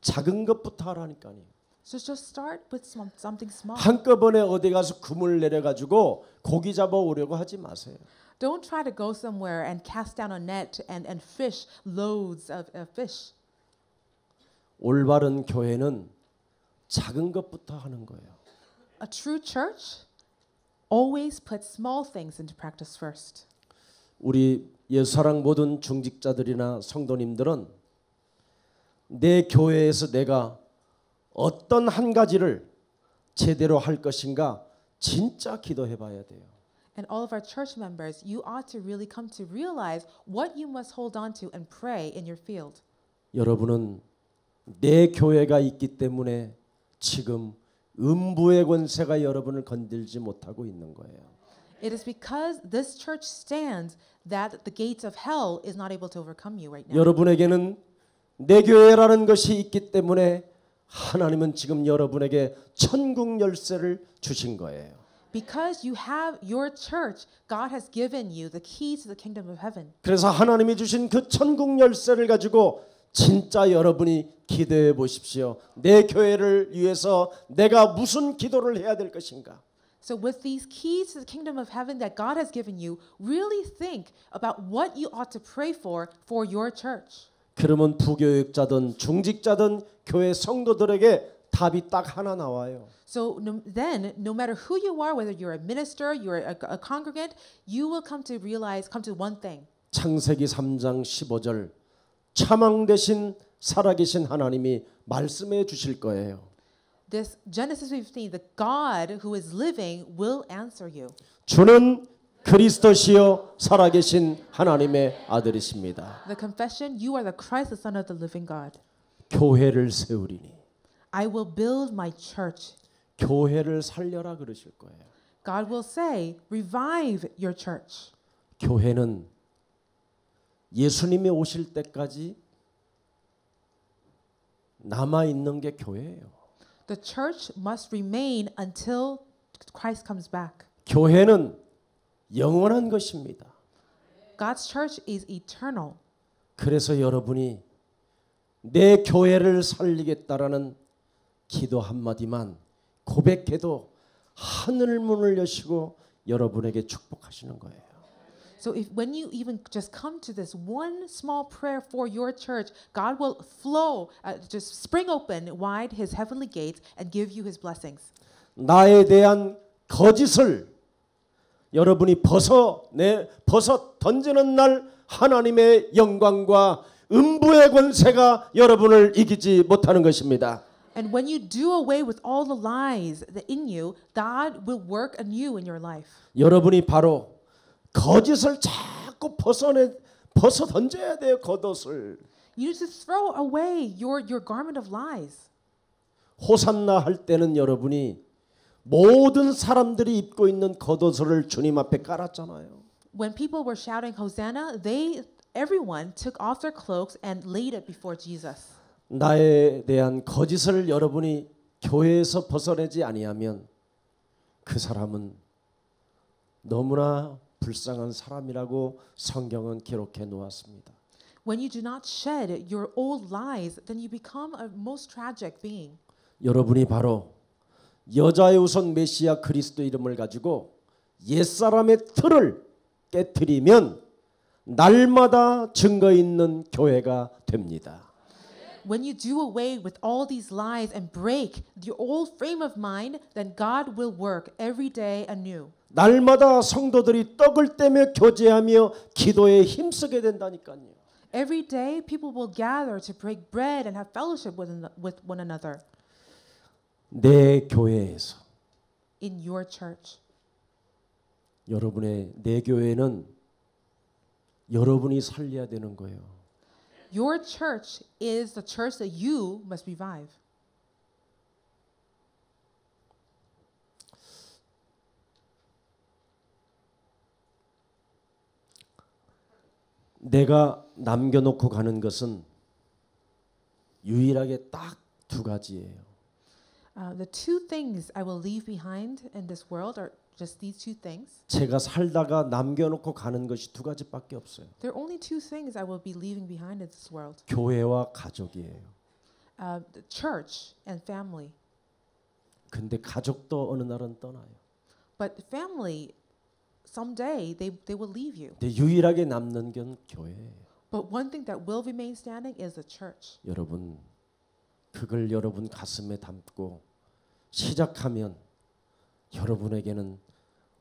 S1: 작은 것부터 하라니까요.
S2: So just start with something small.
S1: 한꺼번에 어디 가서 그물 내려 가지고 고기 잡아 오려고 하지 마세요.
S2: Don't try to go somewhere and cast down a net and fish loads of fish.
S1: 올바른 교회는 작은 것부터 하는 거예요.
S2: A true church always puts small things into practice first.
S1: 우리 예수사랑 모든 중직자들이나 성도님들은 내 교회에서 내가 어떤 한 가지를 제대로 할 것인가 진짜 기도해 봐야 돼요.
S2: And all of our church members, you ought to really come to realize what you must hold on to and pray in your field.
S1: 여러분은 내 교회가 있기 때문에 지금 음부의 권세가 여러분을 건들지 못하고 있는 거예요.
S2: It is because this church stands that the gates of hell is not able to overcome you right now.
S1: 여러분에게는 내 교회라는 것이 있기 때문에 하나님은 지금 여러분에게 천국 열쇠를 주신 거예요.
S2: Because you have your church, God has given you the keys to the kingdom of heaven.
S1: 그래서 하나님이 주신 그 천국 열쇠를 가지고 진짜 여러분이 기도해 보십시오. 내 교회를 위해서 내가 무슨 기도를 해야 될 것인가?
S2: So with these keys to the kingdom of heaven that God has given you, really think about what you ought to pray for your church.
S1: 그러면 부교육자든 중직자든 교회 성도들에게 답이 딱 하나 나와요.
S2: So then, no matter who you are, whether you're a minister, you're a congregant, you will come to one thing.
S1: 창세기 3장 15절 차망 대신 살아계신 하나님이 말씀해 주실 거예요.
S2: This Genesis 15, the God who is living will answer you.
S1: 주는 그리스도시요 살아계신 하나님의 아들이십니다.
S2: The confession, you are the Christ, the Son of the living God.
S1: 교회를 세우리니
S2: I will build my church.
S1: 교회를 살려라 그러실 거예요.
S2: God will say, revive your church.
S1: 교회는 예수님이 오실 때까지 남아 있는 게 교회예요.
S2: The church must remain until Christ comes back.
S1: 교회는 영원한 것입니다.
S2: God's church is eternal.
S1: 그래서 여러분이 내 교회를 살리겠다라는 기도 한마디만 고백해도 하늘 문을 여시고 여러분에게 축복하시는 거예요.
S2: So if when you even just come to this one small prayer for your church, God will just spring open wide His heavenly gates and give you His blessings.
S1: 나에 대한 거짓을 여러분이 벗어 던지는 날 하나님의 영광과 음부의 권세가 여러분을 이기지 못하는 것입니다.
S2: And when you do away with all the lies that in you, God will work anew in your life.
S1: 여러분이 바로 거짓을 자꾸 벗어 던져야 돼요. 겉옷을.
S2: You need to throw away your garment of lies.
S1: 호산나 할 때는 여러분이 모든 사람들이 입고 있는 겉옷을 주님 앞에 깔았잖아요.
S2: When people were shouting Hosanna, everyone took off their cloaks and laid it before Jesus.
S1: 나에 대한 거짓을 여러분이 교회에서 벗어내지 아니하면 그 사람은 너무나 불쌍한 사람이라고 성경은 기록해 놓았습니다.
S2: When you do not shed your old lies, then you become a most tragic being.
S1: 여러분이 바로 여자의 우선 메시아 그리스도 이름을 가지고 옛사람의 틀을 깨트리면 날마다 증거 있는 교회가 됩니다.
S2: When you do away with all these lies and break the old frame of mind, then God will work every day anew.
S1: 날마다 성도들이 떡을 떼며 교제하며 기도에 힘쓰게 된다니까요.
S2: Every day people will gather to break bread and have fellowship with one another.
S1: 내 교회에서
S2: In your church.
S1: 여러분의 내 교회는 여러분이 살려야 되는 거예요.
S2: Your church is the church that you must revive.
S1: 내가 남겨놓고 가는 것은 유일하게 딱 두 가지예요.
S2: The two things I will leave behind in this world are just these two things.
S1: 제가 살다가 남겨놓고 가는 것이 두 가지밖에 없어요.
S2: There are only two things I will be leaving behind in this world.
S1: 교회와 가족이에요.
S2: The church and family.
S1: 근데 가족도 어느 날은 떠나요.
S2: But family, someday they will leave you.
S1: 근데 유일하게 남는 건 교회예요.
S2: But one thing that will remain standing is the church.
S1: 여러분, 그걸 여러분 가슴에 담고 시작하면 여러분에게는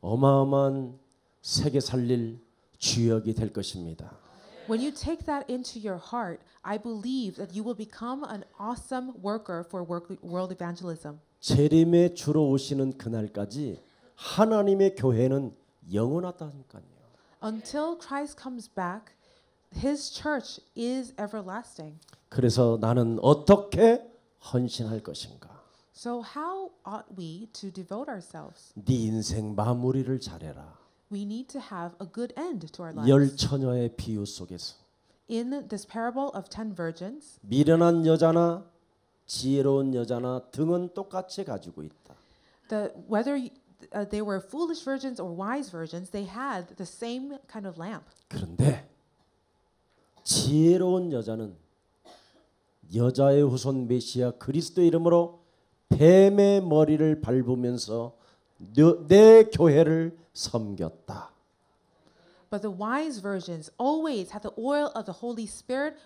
S1: 어마어마한 세계 살릴 주역이 될 것입니다.
S2: When you take that into your heart, I believe that you will become an awesome worker for world evangelism.
S1: 재림의 주로 오시는 그날까지 하나님의 교회는 영원하다니까요.
S2: Until Christ comes back, His church is everlasting.
S1: 그래서 나는 어떻게 헌신할 것인가?
S2: So how ought we to devote ourselves?
S1: 네 인생 마무리를 잘해라.
S2: We need to have a good end to our lives.
S1: 열 처녀의 비유 속에서
S2: In this parable of 10 virgins,
S1: 미련한 여자나 지혜로운 여자나 등은 똑같이 가지고 있다.
S2: whether they were foolish virgins or wise virgins, they had the same kind of lamp.
S1: 그런데 지혜로운 여자는 여자의 후손 메시아 그리스도 이름으로 뱀의 머리를 밟으면서 내 교회를 섬겼다.
S2: But the wise virgins always had the oil of the Holy Spirit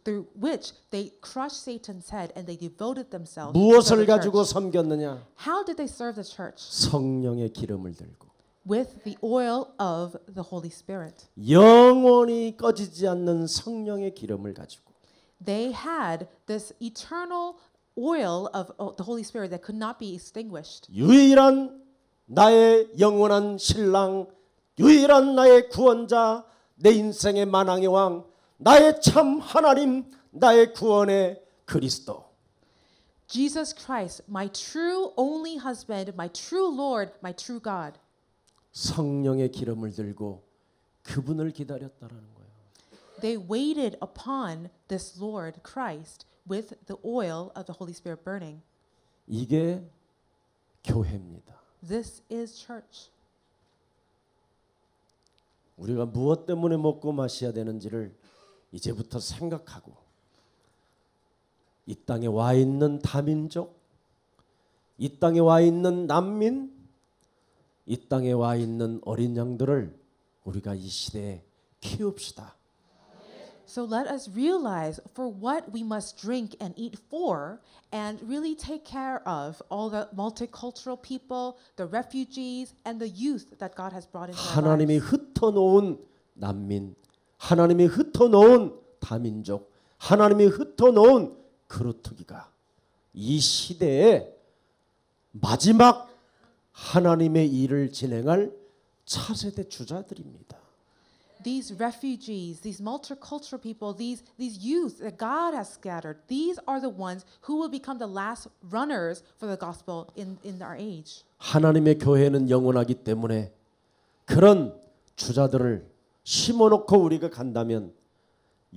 S2: through which they crushed Satan's head and they devoted themselves to
S1: 무엇을
S2: the
S1: 가지고
S2: church.
S1: 섬겼느냐?
S2: How did they serve the church?
S1: 성령의 기름을 들고
S2: With the oil of the Holy Spirit.
S1: 영원히 꺼지지 않는 성령의 기름을 가지고
S2: They had this eternal oil of the Holy Spirit that could not be extinguished.
S1: 유일한 나의 영원한 신랑, 유일한 나의 구원자, 내 인생의 만왕의 왕, 나의 참 하나님, 나의 구원의 그리스도.
S2: Jesus Christ, my true only husband, my true Lord, my true God.
S1: 성령의 기름을 들고 그분을 기다렸다라는 거예요.
S2: They waited upon this Lord Christ with the oil of the Holy Spirit burning.
S1: 이게 교회입니다.
S2: This is church.
S1: 우리가 무엇 때문에 먹고 마셔야 되는지를 이제부터 생각하고 이 땅에 와 있는 다민족, 이 땅에 와 있는 난민, 이 땅에 와 있는 어린 양들을 우리가 이 시대에 키웁시다.
S2: So let us realize for what we must drink and eat for and really take care of all the multicultural people, the refugees, and the youth that God has brought into our
S1: 하나님이
S2: lives.
S1: 흩어놓은 난민, 하나님이 흩어놓은 다민족, 하나님이 흩어놓은 그루터기가 이 시대에 마지막 하나님의 일을 진행할 차세대 주자들입니다.
S2: These refugees, these multicultural people, these youth that God has scattered, these are the ones who will become the last runners for the gospel in our age.
S1: 하나님의 교회는 영원하기 때문에 그런 주자들을 심어놓고 우리가 간다면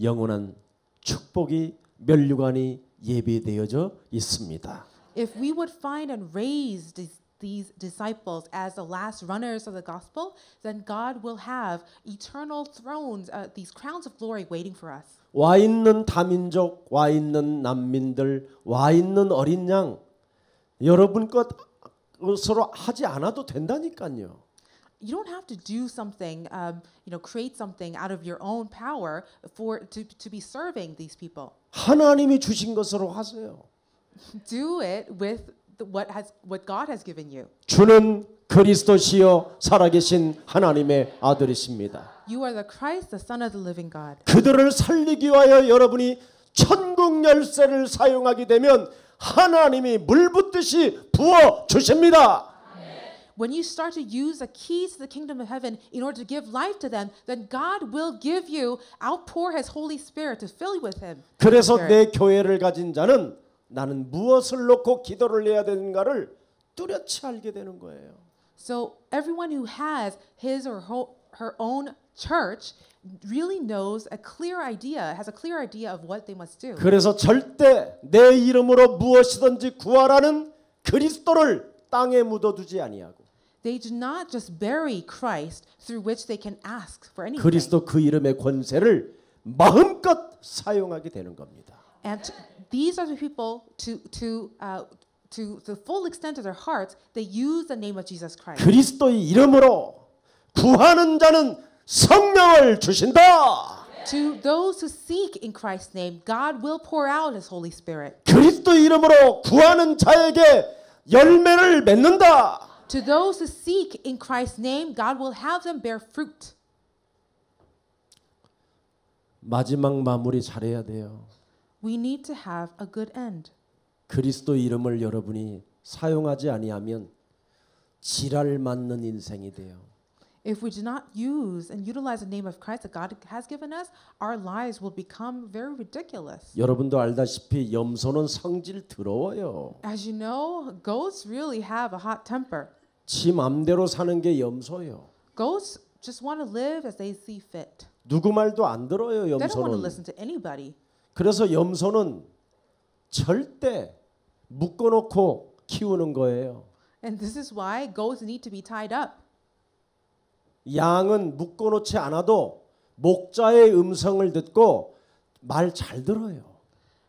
S1: 영원한 축복이 면류관이 예비되어져 있습니다.
S2: If we would find and raise these disciples as the last runners of the gospel, then God will have eternal thrones, these crowns of glory waiting for us.
S1: 와 있는 다민족, 와 있는 난민들, 와 있는 어린 양 여러분 것으로 하지 않아도 된다니까요.
S2: You don't have to do something, create something out of your own power to be serving these people.
S1: 하나님이 주신 것으로 하세요.
S2: Do it with what God has given you.
S1: 주는 그리스도시요 살아계신 하나님의 아들이십니다.
S2: You are the Christ, the Son of the living God.
S1: 그들을 살리기 위하여 여러분이 천국 열쇠를 사용하게 되면 하나님이 물 붓듯이 부어 주십니다.
S2: when you start to use the keys to the kingdom of heaven in order to give life to them, then God will give you, outpour His Holy Spirit to fill you with Him.
S1: 그래서 내 교회를 가진 자는 나는 무엇을 놓고 기도를 해야 되는가를 뚜렷이 알게 되는 거예요.
S2: So everyone who has his or her own church really knows a clear idea, has a clear idea of what they must do.
S1: 그래서 절대 내 이름으로 무엇이든지 구하라는 그리스도를 땅에 묻어두지 아니하고
S2: They do not just bury Christ through which they can ask for anything.
S1: 그리스도 그 이름의 권세를 마음껏 사용하게 되는 겁니다.
S2: And these are the people to the full extent of their hearts, they use the name of Jesus Christ.
S1: 그리스도의 이름으로 구하는 자는 성령을 주신다.
S2: To those who seek in Christ's name, God will pour out His Holy Spirit.
S1: 그리스도의 이름으로 구하는 자에게 열매를 맺는다.
S2: To those who seek in Christ's name, God will have them bear fruit.
S1: 마지막 마무리 잘해야 돼요.
S2: We need to have a good end.
S1: 그리스도 이름을 여러분이 사용하지 아니하면 지랄 맞는 인생이 돼요.
S2: If we do not use and utilize the name of Christ that God has given us, our lives will become very ridiculous.
S1: 여러분도 알다시피 염소는 성질 더러워요.
S2: As you know, goats really have a hot temper.
S1: 지 맘대로 사는 게 염소예요.
S2: Goats just want to live as they see fit.
S1: 누구 말도 안 들어요,
S2: They don't want to
S1: 염소는.
S2: listen to anybody.
S1: 그래서 염소는 절대 묶어놓고 키우는 거예요.
S2: And this is why goats need to be tied up.
S1: 양은 묶어놓지 않아도 목자의 음성을 듣고 말 잘 들어요.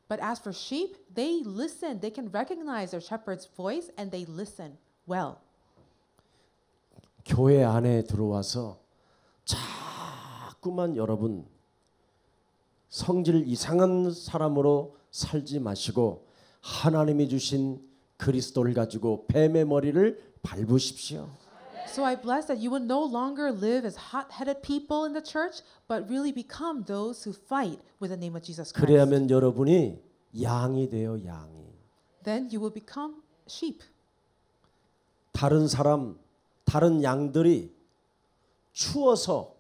S2: But as for sheep, they listen. They can recognize their shepherd's voice and they listen well.
S1: 교회 안에 들어와서 자꾸만 여러분 성질 이상한 사람으로 살지 마시고 하나님이 주신 그리스도를 가지고 뱀의 머리를 밟으십시오.
S2: So I bless that you will no longer live as hot-headed people in the church, but really become those who fight with the name of Jesus Christ.
S1: 그래야면 여러분이 양이 돼요, 양이.
S2: Then you will become sheep.
S1: 다른 사람, 다른 양들이 추워서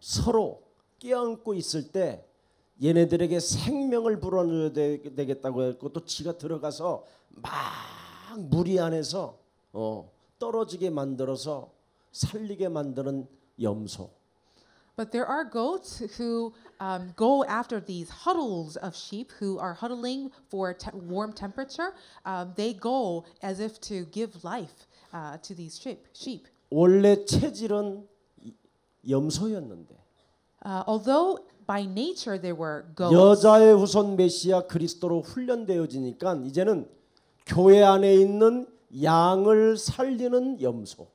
S1: 서로 껴안고 있을 때 얘네들에게 생명을 불어넣어야 되겠다고 했고 또 지가 들어가서 막 무리 안에서 떨어지게 만들어서 살리게 만드는 염소.
S2: But there are goats who go after these huddles of sheep who are huddling for warm temperature. They go as if to give life to these sheep.
S1: 원래 체질은 염소였는데
S2: Although by nature they were goats,
S1: 여자의 후손 메시아 그리스도로 훈련되어지니까 이제는 교회 안에 있는 양을 살리는 염소.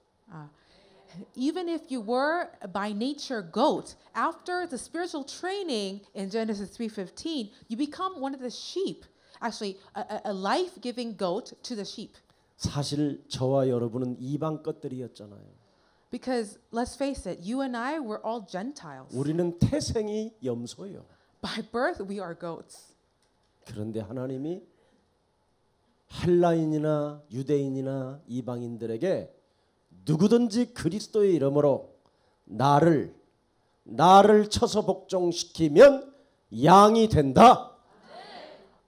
S2: even if you were by nature goat, after the spiritual training in Genesis 3:15, you become one of the sheep. Actually, a life-giving goat to the sheep.
S1: 사실 저와 여러분은 이방 것들이었잖아요.
S2: Because let's face it, you and I were all Gentiles.
S1: 우리는 태생이 염소예요.
S2: By birth, we are goats.
S1: 그런데 하나님이 헬라인이나 유대인이나 이방인들에게 누구든지 그리스도의 이름으로 나를 쳐서 복종시키면 양이 된다.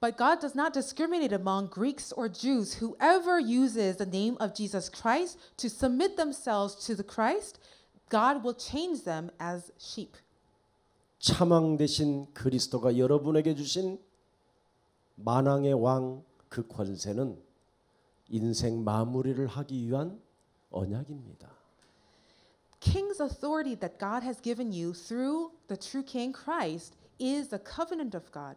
S2: But God does not discriminate among Greeks or Jews. Whoever uses the name of Jesus Christ to submit themselves to the Christ, God will change them as sheep.
S1: 차망 대신 그리스도가 여러분에게 주신 만왕의 왕 그 권세는 인생 마무리를 하기 위한 언약입니다.
S2: King's authority that God has given you through the true King Christ is the covenant of God.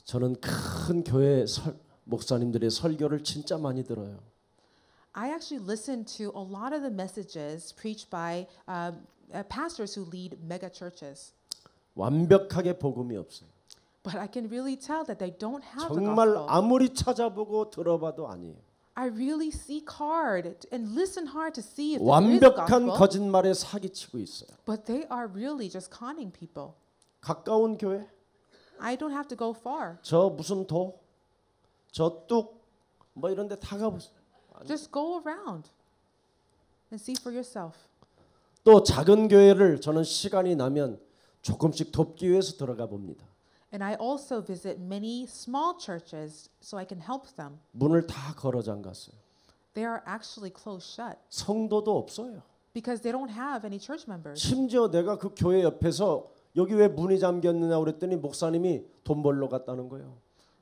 S1: 저는 큰 교회 목사님들의 설교를 진짜 많이 들어요.
S2: I actually listen to a lot of the messages preached by pastors who lead mega churches.
S1: 완벽하게 복음이 없어요.
S2: But I can really tell that they don't have the
S1: 정말
S2: gospel.
S1: 아무리 찾아보고 들어봐도 아니에요.
S2: I really seek hard and listen hard to see if there is a
S1: 완벽한
S2: gospel.
S1: 거짓말에 사기치고 있어요.
S2: But they are really just conning people.
S1: 가까운 교회,
S2: I don't have to go far.
S1: 저 무슨 도, 저 뚝, 뭐 이런 데 다 가보세요.
S2: Just go around and see for yourself.
S1: 또 작은 교회를 저는 시간이 나면 조금씩 돕기 위해서 들어가 봅니다.
S2: And I also visit many small churches so I can help them.
S1: 문을 다 걸어 잠갔어요.
S2: They are actually closed shut
S1: 성도도 없어요.
S2: because they don't have any church members.
S1: 심지어 내가 그 교회 옆에서 여기 왜 문이 잠겼느냐 그랬더니 목사님이 돈 벌러 갔다는 거예요.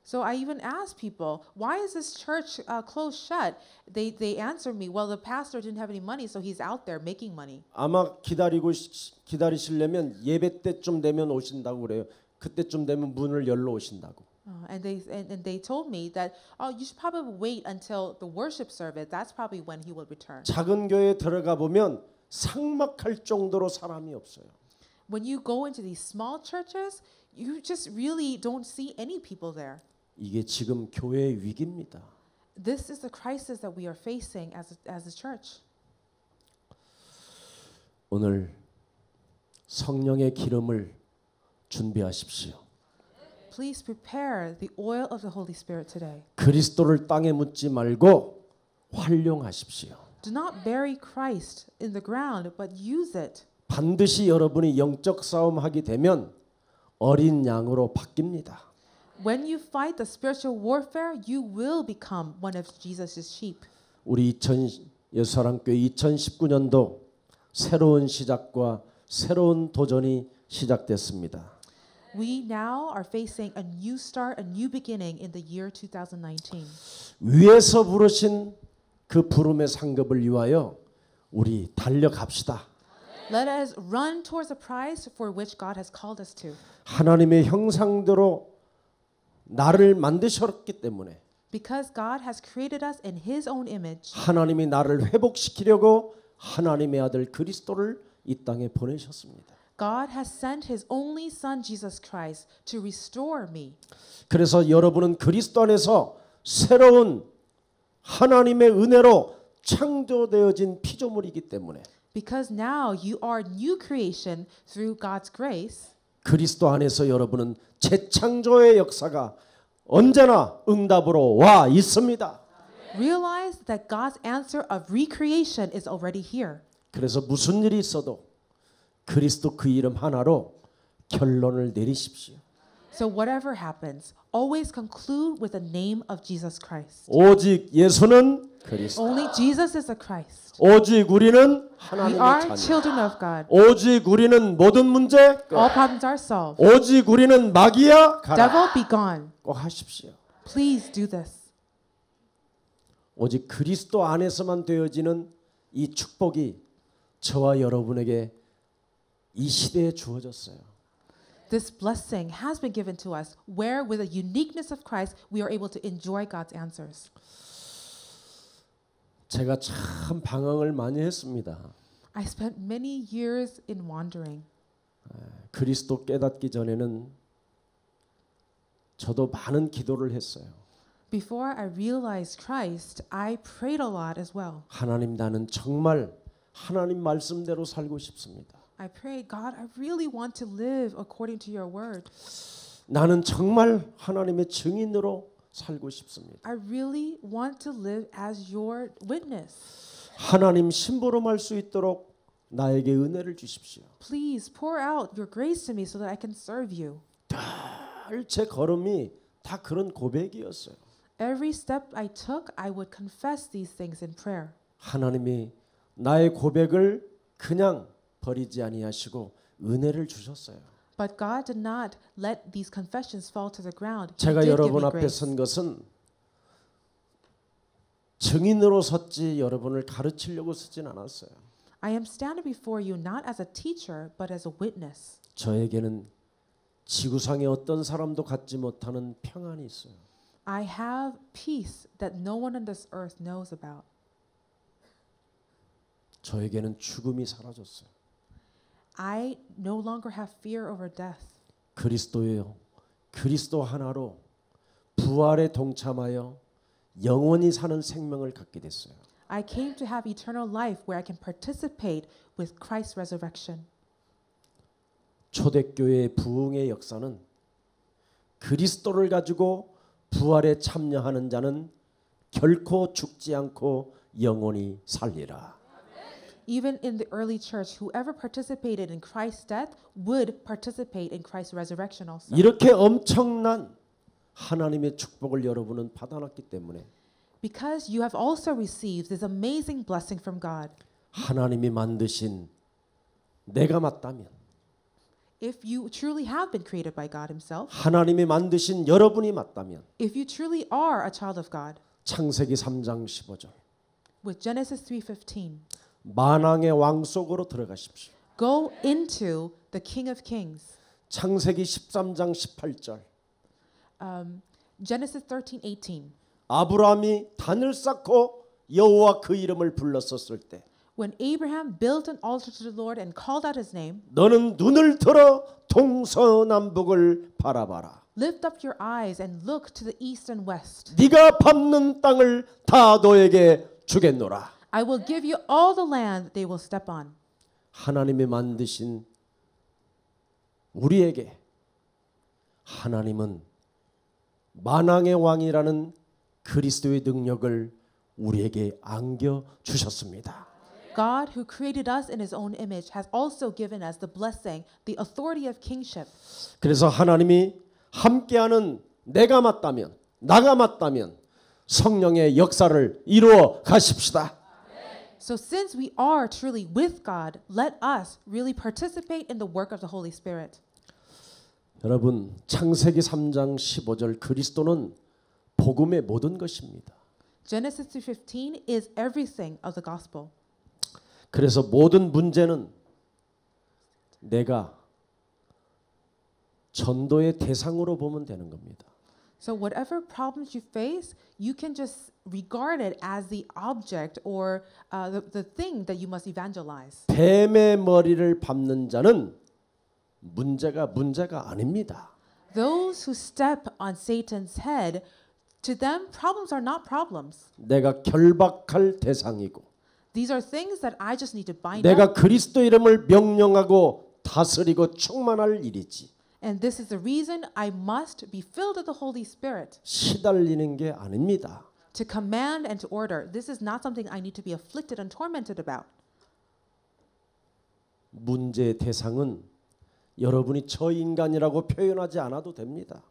S2: So I even asked people, why is this church closed shut? They answered me, well, the pastor didn't have any money, so he's out there making money.
S1: 아마 기다리시려면 예배 때쯤 되면 오신다고 그래요. 그때쯤 되면 문을 열러 오신다고.
S2: And they told me that you should probably wait until the worship service. That's probably when he will return.
S1: 작은 교회에 들어가 보면 삭막할 정도로 사람이 없어요.
S2: When you go into these small churches, you just really don't see any people there.
S1: 이게 지금 교회의 위기입니다.
S2: This is the crisis that we are facing as a church.
S1: 오늘 성령의 기름을 준비하십시오.
S2: Please prepare the oil of the Holy Spirit today.
S1: 그리스도를 땅에 묻지 말고 활용하십시오.
S2: Do not bury Christ in the ground, but use it.
S1: 반드시 여러분이 영적 싸움하게 되면 어린 양으로 바뀝니다.
S2: When you fight the spiritual warfare, you will become one of Jesus' sheep.
S1: 우리 예수사랑교회 2019년도 새로운 시작과 새로운 도전이 시작됐습니다.
S2: We now are facing a new start, a new beginning in the year 2019.
S1: 위에서 부르신 그 부름의 상급을 위하여 우리 달려갑시다.
S2: Let us run towards the prize for which God has called us to.
S1: 하나님의 형상대로 나를 만드셨기 때문에
S2: Because God has created us in His own image,
S1: 하나님이 나를 회복시키려고 하나님의 아들 그리스도를 이 땅에 보내셨습니다.
S2: God has sent His only Son, Jesus Christ, to restore me.
S1: 그래서 여러분은 그리스도 안에서 새로운 하나님의 은혜로 창조되어진 피조물이기 때문에
S2: Because now you are new creation through God's grace.
S1: 그리스도 안에서 여러분은 재창조의 역사가 언제나 응답으로 와 있습니다.
S2: Realize that God's answer of recreation is already here.
S1: 그래서 무슨 일이 있어도 그리스도 그 이름 하나로 결론을 내리십시오.
S2: So whatever happens, always conclude with the name of Jesus Christ.
S1: 오직 예수는 그리스도.
S2: Only Jesus is the Christ.
S1: 오직 우리는
S2: We
S1: 하나님의
S2: are
S1: 자녀.
S2: children of God.
S1: 오직 우리는 모든 문제 끝.
S2: All problems are solved.
S1: 오직 우리는 마귀야 가라.
S2: Devil, be gone.
S1: 꼭 하십시오.
S2: Please do this.
S1: 오직 그리스도 안에서만 되어지는 이 축복이 저와 여러분에게 이 시대에 주어졌어요.
S2: This blessing has been given to us, where with the uniqueness of Christ, we are able to enjoy God's answers.
S1: 제가 참 방황을 많이 했습니다.
S2: I spent many years in wandering.
S1: 그리스도 깨닫기 전에는 저도 많은 기도를 했어요.
S2: Before I realized Christ, I prayed a lot as well.
S1: 하나님 나는 정말 하나님 말씀대로 살고 싶습니다.
S2: I prayed, God, I really want to live according to your word.
S1: 나는 정말 하나님의 증인으로 살고 싶습니다.
S2: I really want to live as your witness.
S1: 하나님 심부름할 수 있도록 나에게 은혜를 주십시오.
S2: Please pour out your grace to me so that I can serve you.
S1: 제 걸음이 다 그런 고백이었어요.
S2: Every step I took, I would confess these things in prayer.
S1: 하나님이 나의 고백을 그냥 버리지 아니하시고 은혜를 주셨어요.
S2: But God did not let these confessions fall to the ground. He
S1: 제가
S2: did give
S1: 여러분
S2: me
S1: 앞에
S2: grace.
S1: 선 것은 증인으로 섰지 여러분을 가르치려고 서진 않았어요.
S2: I am standing before you not as a teacher, but as a witness.
S1: 저에게는 지구상의 어떤 사람도 갖지 못하는 평안이 있어요.
S2: I have peace that no one on this earth knows about.
S1: 저에게는 죽음이 사라졌어요.
S2: I no longer have fear over death.
S1: 그리스도예요. 그리스도 하나로 부활에 동참하여 영원히 사는 생명을 갖게 됐어요.
S2: I came to have eternal life where I can participate with Christ's resurrection.
S1: 초대교회의 부흥의 역사는 그리스도를 가지고 부활에 참여하는 자는 결코 죽지 않고 영원히 살리라.
S2: Even in the early church, whoever participated in Christ's death would participate in Christ's resurrection also.
S1: 이렇게 엄청난 하나님의 축복을 여러분은 받아놨기 때문에
S2: Because you have also received this amazing blessing from God.
S1: 하나님이 만드신 내가 맞다면,
S2: If you truly have been created by God himself,
S1: 하나님이 만드신 여러분이 맞다면
S2: if you truly are a child of God,
S1: 창세기 3장 15절
S2: with Genesis 3:15,
S1: 만왕의 왕 속으로 들어가십시오.
S2: go into the King of Kings.
S1: 창세기 13장 18절
S2: Genesis 13:18.
S1: 아브라함이 단을 쌓고 여호와 그 이름을 불렀었을 때
S2: When Abraham built an altar to the Lord and called out his name,
S1: 너는 눈을 들어 동서남북을 바라봐라.
S2: lift up your eyes and look to the east and west.
S1: 네가 밟는 땅을 다 너에게 주겠노라.
S2: I will give you all the land they will step on.
S1: 하나님이 만드신 우리에게 하나님은 만왕의 왕이라는 그리스도의 능력을 우리에게 안겨 주셨습니다.
S2: God, who created us in his own image, has also given us the blessing, the authority of kingship.
S1: 그래서 하나님이 함께하는 내가 맞다면, 나가 맞다면 성령의 역사를 이루어 가십시다.
S2: So since we are truly with God, let us really participate in the work of the Holy Spirit.
S1: 여러분, 창세기 3장 15절 그리스도는 복음의 모든 것입니다.
S2: Genesis 3:15 is everything of the gospel.
S1: 그래서 모든 문제는 내가 전도의 대상으로 보면 되는 겁니다.
S2: So whatever problems you face, you can just regard it as the object or the thing that you must evangelize.
S1: 뱀의 머리를 밟는 자는 문제가 아닙니다.
S2: Those who step on Satan's head, to them problems are not problems.
S1: 내가 결박할 대상이고
S2: These are things that I just need to bind
S1: 내가
S2: up.
S1: 그리스도 이름을 명령하고 다스리고 충만할 일이지
S2: And this is the reason I must be filled with the Holy Spirit.
S1: 시달리는 게 아닙니다.
S2: To command and to order. This is not something I need to be afflicted and tormented about.
S1: 문제의 대상은 여러분이 저 인간이라고 표현하지 않아도 됩니다.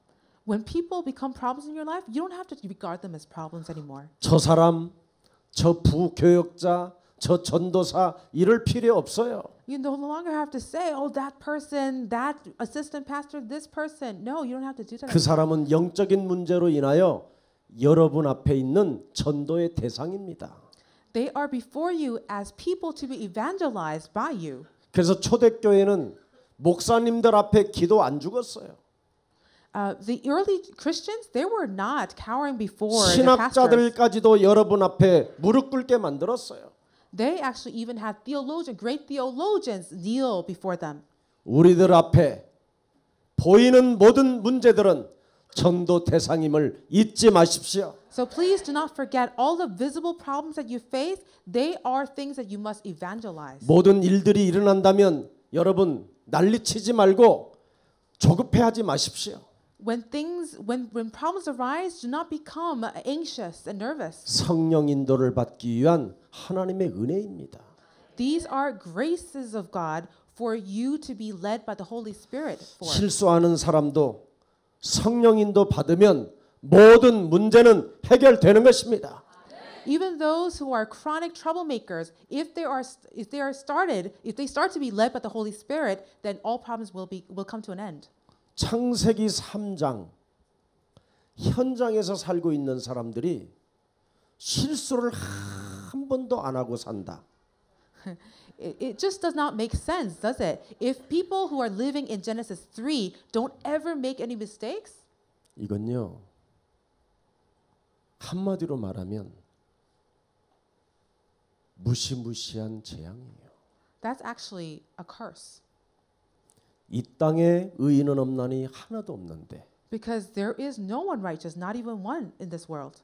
S2: When people become problems in your life, you don't have to regard them as problems anymore.
S1: 저 사람, 저 부교역자, 저 전도사 이럴 필요 없어요.
S2: You no longer have to say, oh, that person, that assistant pastor, this person. No, you don't have to do that.
S1: 그 사람은 영적인 문제로 인하여 여러분 앞에 있는 전도의 대상입니다.
S2: They are before you as people to be evangelized by you.
S1: 그래서 초대교회는 목사님들 앞에 기도 안 죽었어요.
S2: The early Christians, they were not cowering before the pastors.
S1: 신학자들까지도 여러분 앞에 무릎 꿇게 만들었어요.
S2: They actually even had great theologians kneel before them.
S1: 우리들 앞에 보이는 모든 문제들은 전도 대상임을 잊지 마십시오.
S2: So please do not forget all the visible problems that you face. They are things that you must evangelize.
S1: 모든 일들이 일어난다면 여러분 난리치지 말고 조급해하지 마십시오.
S2: When problems arise, do not become anxious and nervous.
S1: 성령 인도를 받기 위한 하나님의 은혜입니다.
S2: These are graces of God for you to be led by the Holy Spirit for.
S1: 실수하는 사람도 성령 인도 받으면 모든 문제는 해결되는 것입니다.
S2: Even those who are chronic troublemakers, if they start to be led by the Holy Spirit, then all problems will come to an end.
S1: 창세기 3장 현장에서 살고 있는 사람들이 실수를 한 번도 안 하고 산다.
S2: It just does not make sense, does it? If people who are living in Genesis 3 don't ever make any mistakes,
S1: 이건요. 한마디로 말하면 무시무시한 재앙이에요.
S2: that's actually a curse.
S1: 이 땅에 의인은 없나니 하나도 없는데
S2: Because there is no one righteous, not even one in this world.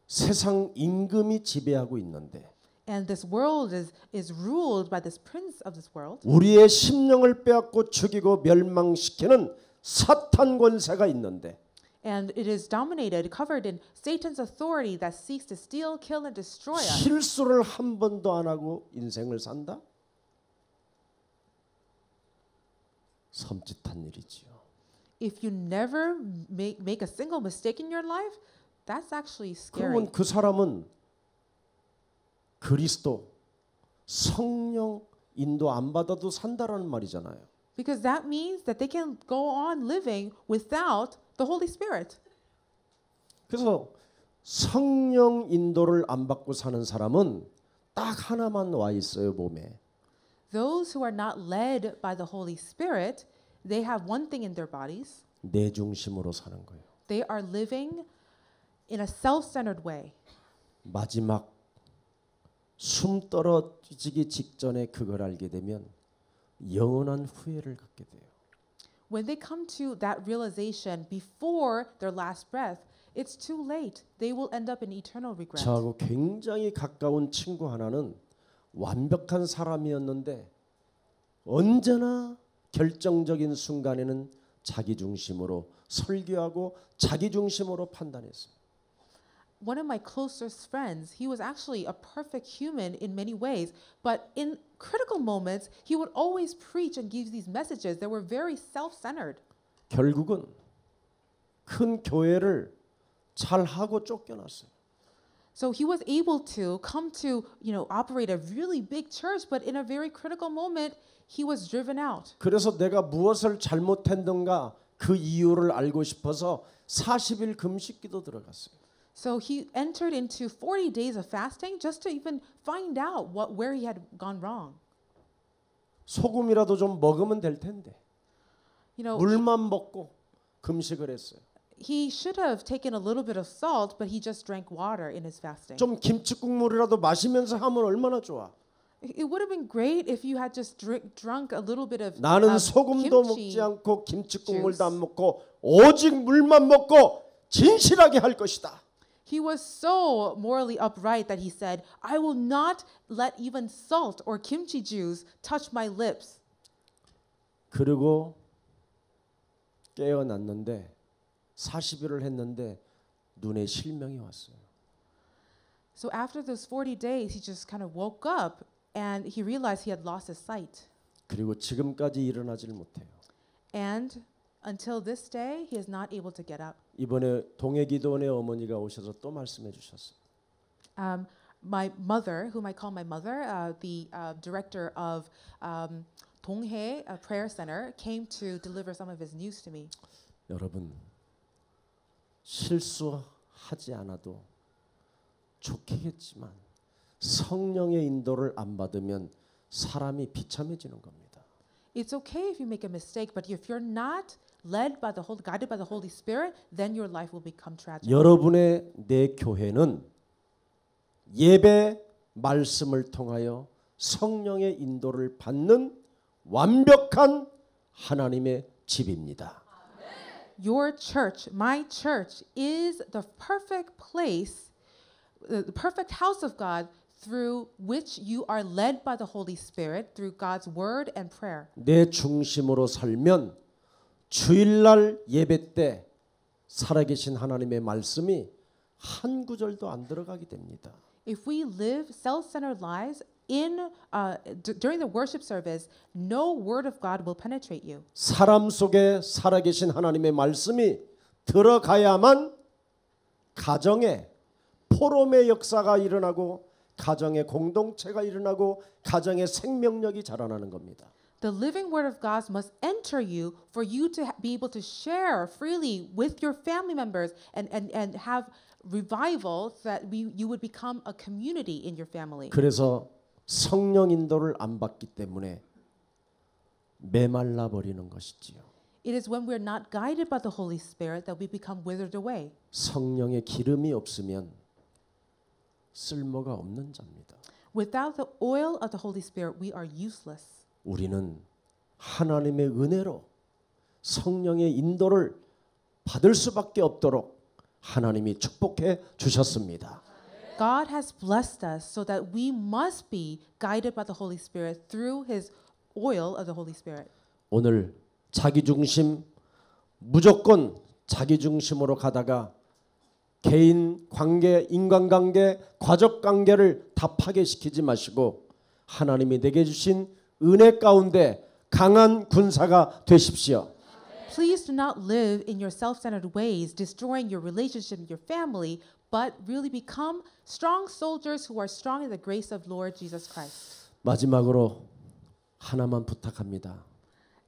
S1: 세상 임금이 지배하고 있는데
S2: And this world is ruled by this prince of this world.
S1: 우리의 심령을 빼앗고 죽이고 멸망시키는 사탄 권세가 있는데
S2: And it is dominated, covered in Satan's authority that seeks to steal, kill, and destroy us.
S1: 실수를 한 번도 안 하고 인생을 산다? 섬찟한 일이지요.
S2: If you never make a single mistake in your life, that's actually scary.
S1: 그러면 그 사람은 그리스도 성령 인도 안 받아도 산다라는 말이잖아요.
S2: Because that means that they can go on living without the Holy Spirit.
S1: 그래서 성령 인도를 안 받고 사는 사람은 딱 하나만 와 있어요, 몸에.
S2: Those who are not led by the Holy Spirit, they have one thing in their bodies.
S1: 내 중심으로 사는 거예요.
S2: They are living in a self-centered way.
S1: 마지막 숨 떨어지기 직전에 그걸 알게 되면 영원한 후회를 갖게 돼요.
S2: When they come to that realization before their last breath, it's too late. They will end up in eternal regret.
S1: 저하고 굉장히 가까운 친구 하나는 완벽한 사람이었는데 언제나 결정적인 순간에는 자기 중심으로 설교하고 자기 중심으로 판단했어요.
S2: One of my closest friends, he was actually a perfect human in many ways, but in critical moments, he would always preach and give these messages that were very self-centered.
S1: 결국은 큰 교회를 잘 하고 쫓겨났어요.
S2: So he was able to come to, operate a really big church, but in a very critical moment, he was driven out.
S1: 그래서 내가 무엇을 잘못했는가 그 이유를 알고 싶어서 40일 금식기도 들어갔어요.
S2: So he entered into 40 days of fasting just to even find out where he had gone wrong.
S1: 소금이라도 좀 먹으면 될 텐데. 물만 먹고 금식을 했어요.
S2: He should have taken a little bit of salt, but he just drank water in his fasting.
S1: 좀 김치국물이라도 마시면서 하면 얼마나 좋아.
S2: It would have been great if you had just drunk a little bit of
S1: 나는 소금도
S2: kimchi.
S1: 먹지 않고 김치국물도 안 먹고 오직 물만 먹고 진실하게 할 것이다.
S2: He was so morally upright that he said, I will not let even salt or kimchi juice touch my lips.
S1: 그리고 깨어났는데 40일을 했는데 눈에 실명이 왔어요.
S2: So after those 40 days, he just kind of woke up and he realized he had lost his sight.
S1: 그리고 지금까지 일어나질 못해요.
S2: And until this day, he is not able to get up.
S1: 이번에 동해기도원의 어머니가 오셔서 또 말씀해 주셨어요.
S2: My mother, whom I call my mother, the director of Donghae Prayer Center, came to deliver some of his news to me.
S1: 여러분 실수하지 않아도 좋겠지만 성령의 인도를 안 받으면 사람이 비참해지는 겁니다.
S2: It's okay if you make a mistake, but if you're not guided by the Holy Spirit, then your life will become tragic.
S1: 여러분의 내 교회는 예배 말씀을 통하여 성령의 인도를 받는 완벽한 하나님의 집입니다.
S2: Your church, my church, is the perfect place, the perfect house of God through which you are led by the Holy Spirit through God's word and prayer.
S1: 내 중심으로 살면 주일날 예배 때 살아계신 하나님의 말씀이 한 구절도 안 들어가게 됩니다.
S2: If we live self-centered lives during the worship service, no word of God will penetrate you.
S1: 사람 속에 살아계신 하나님의 말씀이 들어가야만 가정에 포럼의 역사가 일어나고 가정의 공동체가 일어나고 가정의 생명력이 자라나는 겁니다.
S2: The living word of God must enter you for you to be able to share freely with your family members and have revival so that you would become a community in your family.
S1: 그래서 성령 인도를 안 받기 때문에 메말라 버리는 것이지요.
S2: It is when we're not guided by the Holy Spirit that we become withered away.
S1: 성령의 기름이 없으면 쓸모가 없는 자입니다.
S2: Without the oil of the Holy Spirit, we are useless.
S1: 우리는 하나님의 은혜로 성령의 인도를 받을 수밖에 없도록 하나님이 축복해 주셨습니다.
S2: God has blessed us so that we must be guided by the Holy Spirit through His oil of the Holy Spirit.
S1: 오늘 자기 중심 무조건 자기 중심으로 가다가 개인 관계, 인간관계, 가족 관계를 다 파괴시키지 마시고 하나님이 내게 주신 은혜 가운데 강한 군사가 되십시오.
S2: Please do not live in your self-centered ways, destroying your relationship with your family, but really become strong soldiers who are strong in the grace of Lord Jesus Christ.
S1: 마지막으로 하나만 부탁합니다.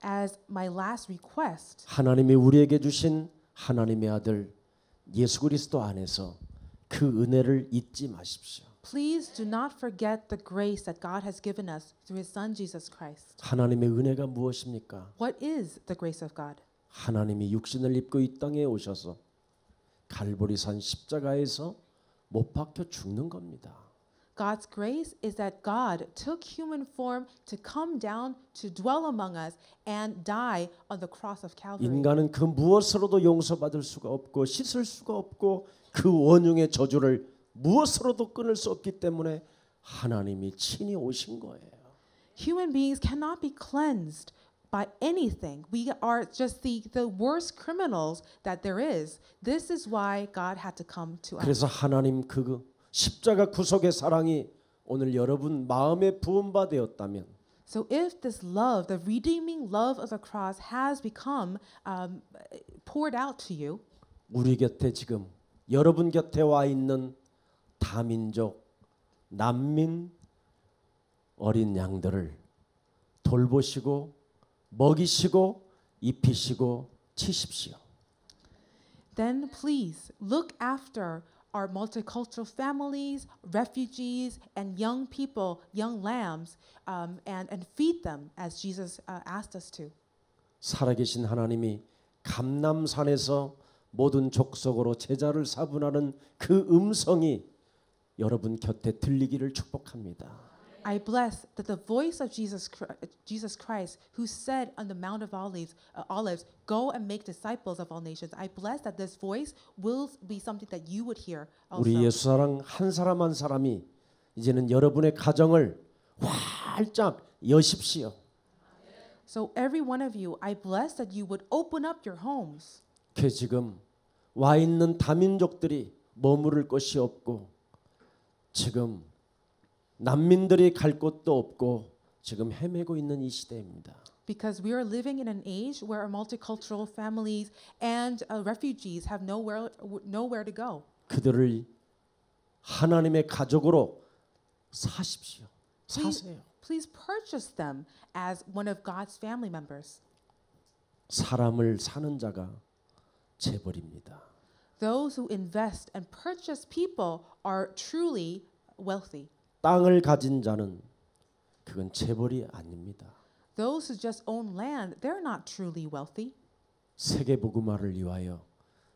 S2: As my last request,
S1: 하나님이 우리에게 주신 하나님의 아들 예수 그리스도 안에서 그 은혜를 잊지 마십시오.
S2: please do not forget the grace that God has given us through His Son Jesus Christ.
S1: 하나님의 은혜가 무엇입니까?
S2: What is the grace of God?
S1: 하나님이 육신을 입고 이 땅에 오셔서 갈보리산 십자가에서 못 박혀 죽는 겁니다.
S2: God's grace is that God took human form to come down to dwell among us and die on the cross of Calvary.
S1: 인간은 그 무엇으로도 용서받을 수가 없고 씻을 수가 없고 그 원흉의 저주를 무엇으로도 끊을 수 없기 때문에 하나님이 친히 오신 거예요.
S2: Human beings cannot be cleansed by anything. We are just the worst criminals that there is. This is why God had to come to us.
S1: 그래서 하나님 그 십자가 구속의 사랑이 오늘 여러분 마음에 부음바 되었다면
S2: So if this love, the redeeming love of the cross has become poured out to you,
S1: 우리 곁에 지금 여러분 곁에 와 있는 다민족, 난민, 어린 양들을 돌보시고 먹이시고 입히시고 치십시오.
S2: then please look after our multicultural families, refugees, and young people, young lambs, and feed them as Jesus asked us to.
S1: 살아계신 하나님이 감람산에서 모든 족속으로 제자를 사분하는 그 음성이 여러분 곁에 들리기를 축복합니다.
S2: I bless that the voice of Jesus Christ, who said on the Mount of Olives, go and make disciples of all nations. I bless that this voice will be something that you would hear
S1: 우리
S2: also.
S1: 예수 사랑 한 사람 한 사람이 이제는 여러분의 가정을 활짝 여십시오.
S2: So every one of you, I bless that you would open up your homes.
S1: 그 지금 와 있는 다민족들이 머무를 곳이 없고 지금 난민들이 갈 곳도 없고 지금 헤매고 있는 이 시대입니다.
S2: Because we are living in an age where our multicultural families and refugees have nowhere to go.
S1: 그들을 하나님의 가족으로 사십시오. 사세요.
S2: Please purchase them as one of God's family members.
S1: 사람을 사는 자가 재벌입니다.
S2: Those who invest and purchase people are truly wealthy.
S1: 땅을 가진 자는 그건 재벌이 아닙니다.
S2: Those who just own land, they're not truly wealthy.
S1: 세계 복음화를 위하여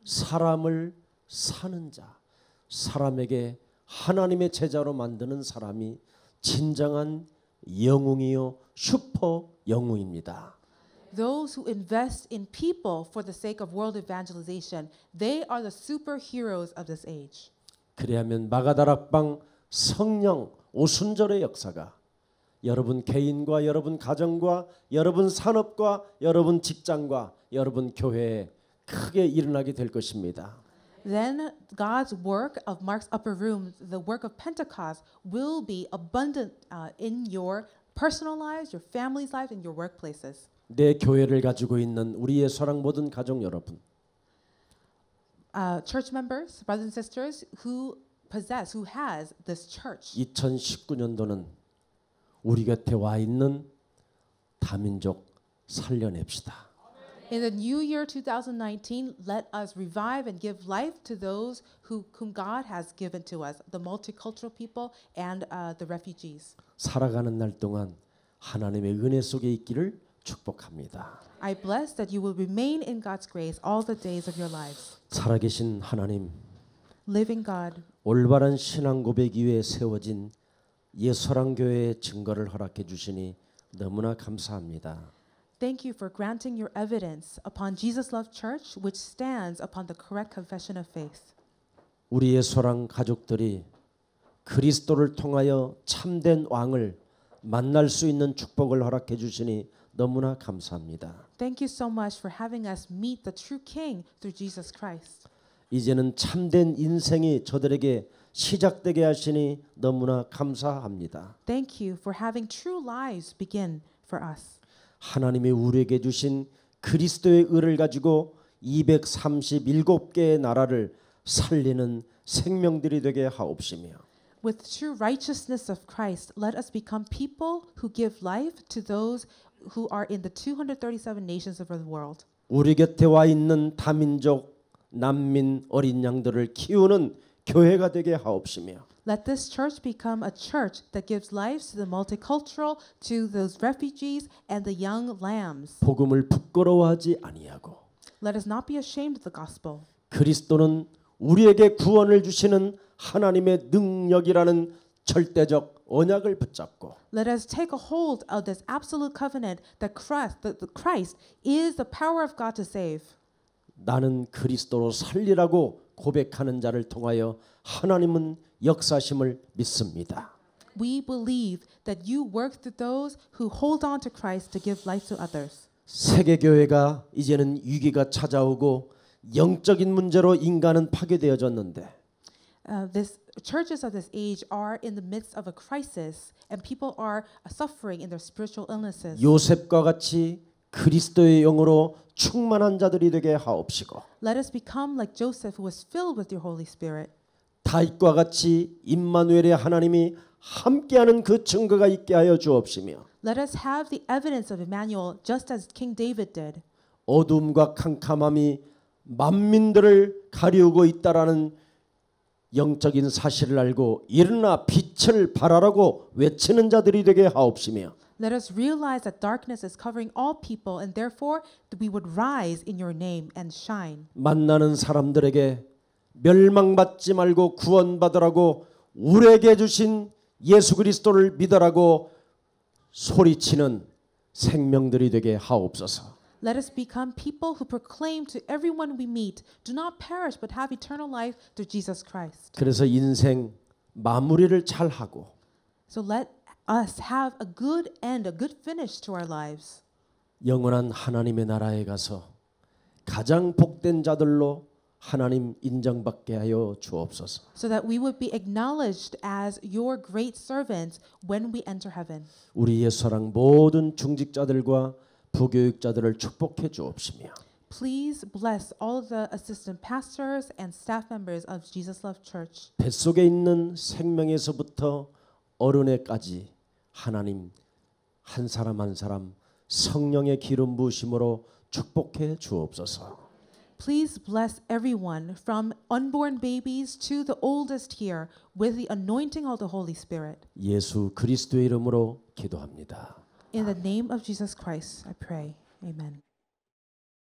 S1: 사람을 사는 자, 사람에게 하나님의 제자로 만드는 사람이 진정한 영웅이요 슈퍼 영웅입니다.
S2: Those who invest in people for the sake of world evangelization, they are the superheroes of this age.
S1: 그래야면 마가다락방 성령 오순절의 역사가 여러분 개인과 여러분 가정과 여러분 산업과 여러분 직장과 여러분 교회에 크게 일어나게 될 것입니다.
S2: Then God's work of Mark's upper room, the work of Pentecost, will be abundant in your personal lives, your family's lives, and your workplaces.
S1: 내 교회를 가지고 있는 우리의 사랑 모든 가족 여러분,
S2: Church members, brothers and sisters who has this church.
S1: 2019년도는 우리 곁에 와 있는 다민족 살려냅시다.
S2: In the new year 2019, let us revive and give life to those whom God has given to us, the multicultural people and the refugees.
S1: 살아가는 날 동안 하나님의 은혜 속에 있기를 축복합니다.
S2: I bless that you will remain in God's grace all the days of your lives.
S1: 살아계신 하나님,
S2: Living God,
S1: 올바른 신앙 고백 위에 세워진 예수사랑교회의 증거를 허락해 주시니 너무나 감사합니다.
S2: thank you for granting your evidence upon Jesus Love Church, which stands upon the correct confession of faith.
S1: 우리 예수사랑 가족들이 그리스도를 통하여 참된 왕을 만날 수 있는 축복을 허락해 주시니 너무나 감사합니다.
S2: Thank you so much for having us meet the true King through Jesus Christ.
S1: 이제는 참된 인생이 저들에게 시작되게 하시니 너무나 감사합니다.
S2: Thank you for having true lives begin for us.
S1: 하나님이 우리에게 주신 그리스도의 의를 가지고 237개의 나라를 살리는 생명들이 되게 하옵시며
S2: With true righteousness of Christ, let us become people who give life to those who are in the 237 nations of the world.
S1: 우리 곁에 와 있는 다민족, 난민, 어린 양들을 키우는 교회가 되게 하옵시며
S2: Let this church become a church that gives lives to the multicultural, to those refugees and the young lambs.
S1: 복음을 부끄러워하지 아니하고
S2: Let us not be ashamed of the gospel.
S1: 그리스도는 우리에게 구원을 주시는 하나님의 능력이라는 절대적 언약을 붙잡고
S2: Let us take a hold of this absolute covenant that Christ is the power of God to save.
S1: 나는 그리스도로 살리라고 고백하는 자를 통하여 하나님은 역사심을 믿습니다.
S2: We believe that you work through those who hold on to Christ to give life to others.
S1: 세계 교회가 이제는 위기가 찾아오고 영적인 문제로 인간은 파괴되어졌는데
S2: This churches of this age are in the midst of a crisis, and people are suffering in their spiritual illnesses.
S1: 요셉과 같이 그리스도의 영으로 충만한 자들이 되게 하옵시고
S2: Let us become like Joseph, who was filled with your Holy Spirit.
S1: 다윗과 같이 임마누엘의 하나님이 함께하는 그 증거가 있게 하여 주옵시며
S2: Let us have the evidence of Emmanuel, just as King David did.
S1: 어둠과 캄캄함이 만민들을 가리우고 있다라는 영적인 사실을 알고 일어나 빛을 발하라고 외치는 자들이 되게 하옵시며
S2: Let us realize that darkness is covering all people, and therefore we would rise in your name and shine.
S1: 만나는 사람들에게 멸망받지 말고 구원받으라고 우리에게 주신 예수 그리스도를 믿으라고 소리치는 생명들이 되게 하옵소서.
S2: Let us become people who proclaim to everyone we meet, do not perish but have eternal life through Jesus Christ.
S1: 그래서 인생 마무리를 잘 하고
S2: So let us have a good end, a good finish to our lives.
S1: 영원한 하나님의 나라에 가서 가장 복된 자들로 하나님 인정받게 하여 주옵소서.
S2: So that we would be acknowledged as your great servants when we enter heaven.
S1: 우리 예수랑 모든 중직자들과 부교육자들을 축복해 주옵시며
S2: Please bless all of the assistant pastors and staff members of Jesus Love Church.
S1: 뱃속에 있는 생명에서부터 어른에까지 하나님 한 사람 한 사람 성령의 기름 부으심으로 축복해 주옵소서.
S2: Please bless everyone from unborn babies to the oldest here with the anointing of the Holy Spirit.
S1: 예수 그리스도의 이름으로 기도합니다.
S2: In the name of Jesus Christ, I pray. Amen.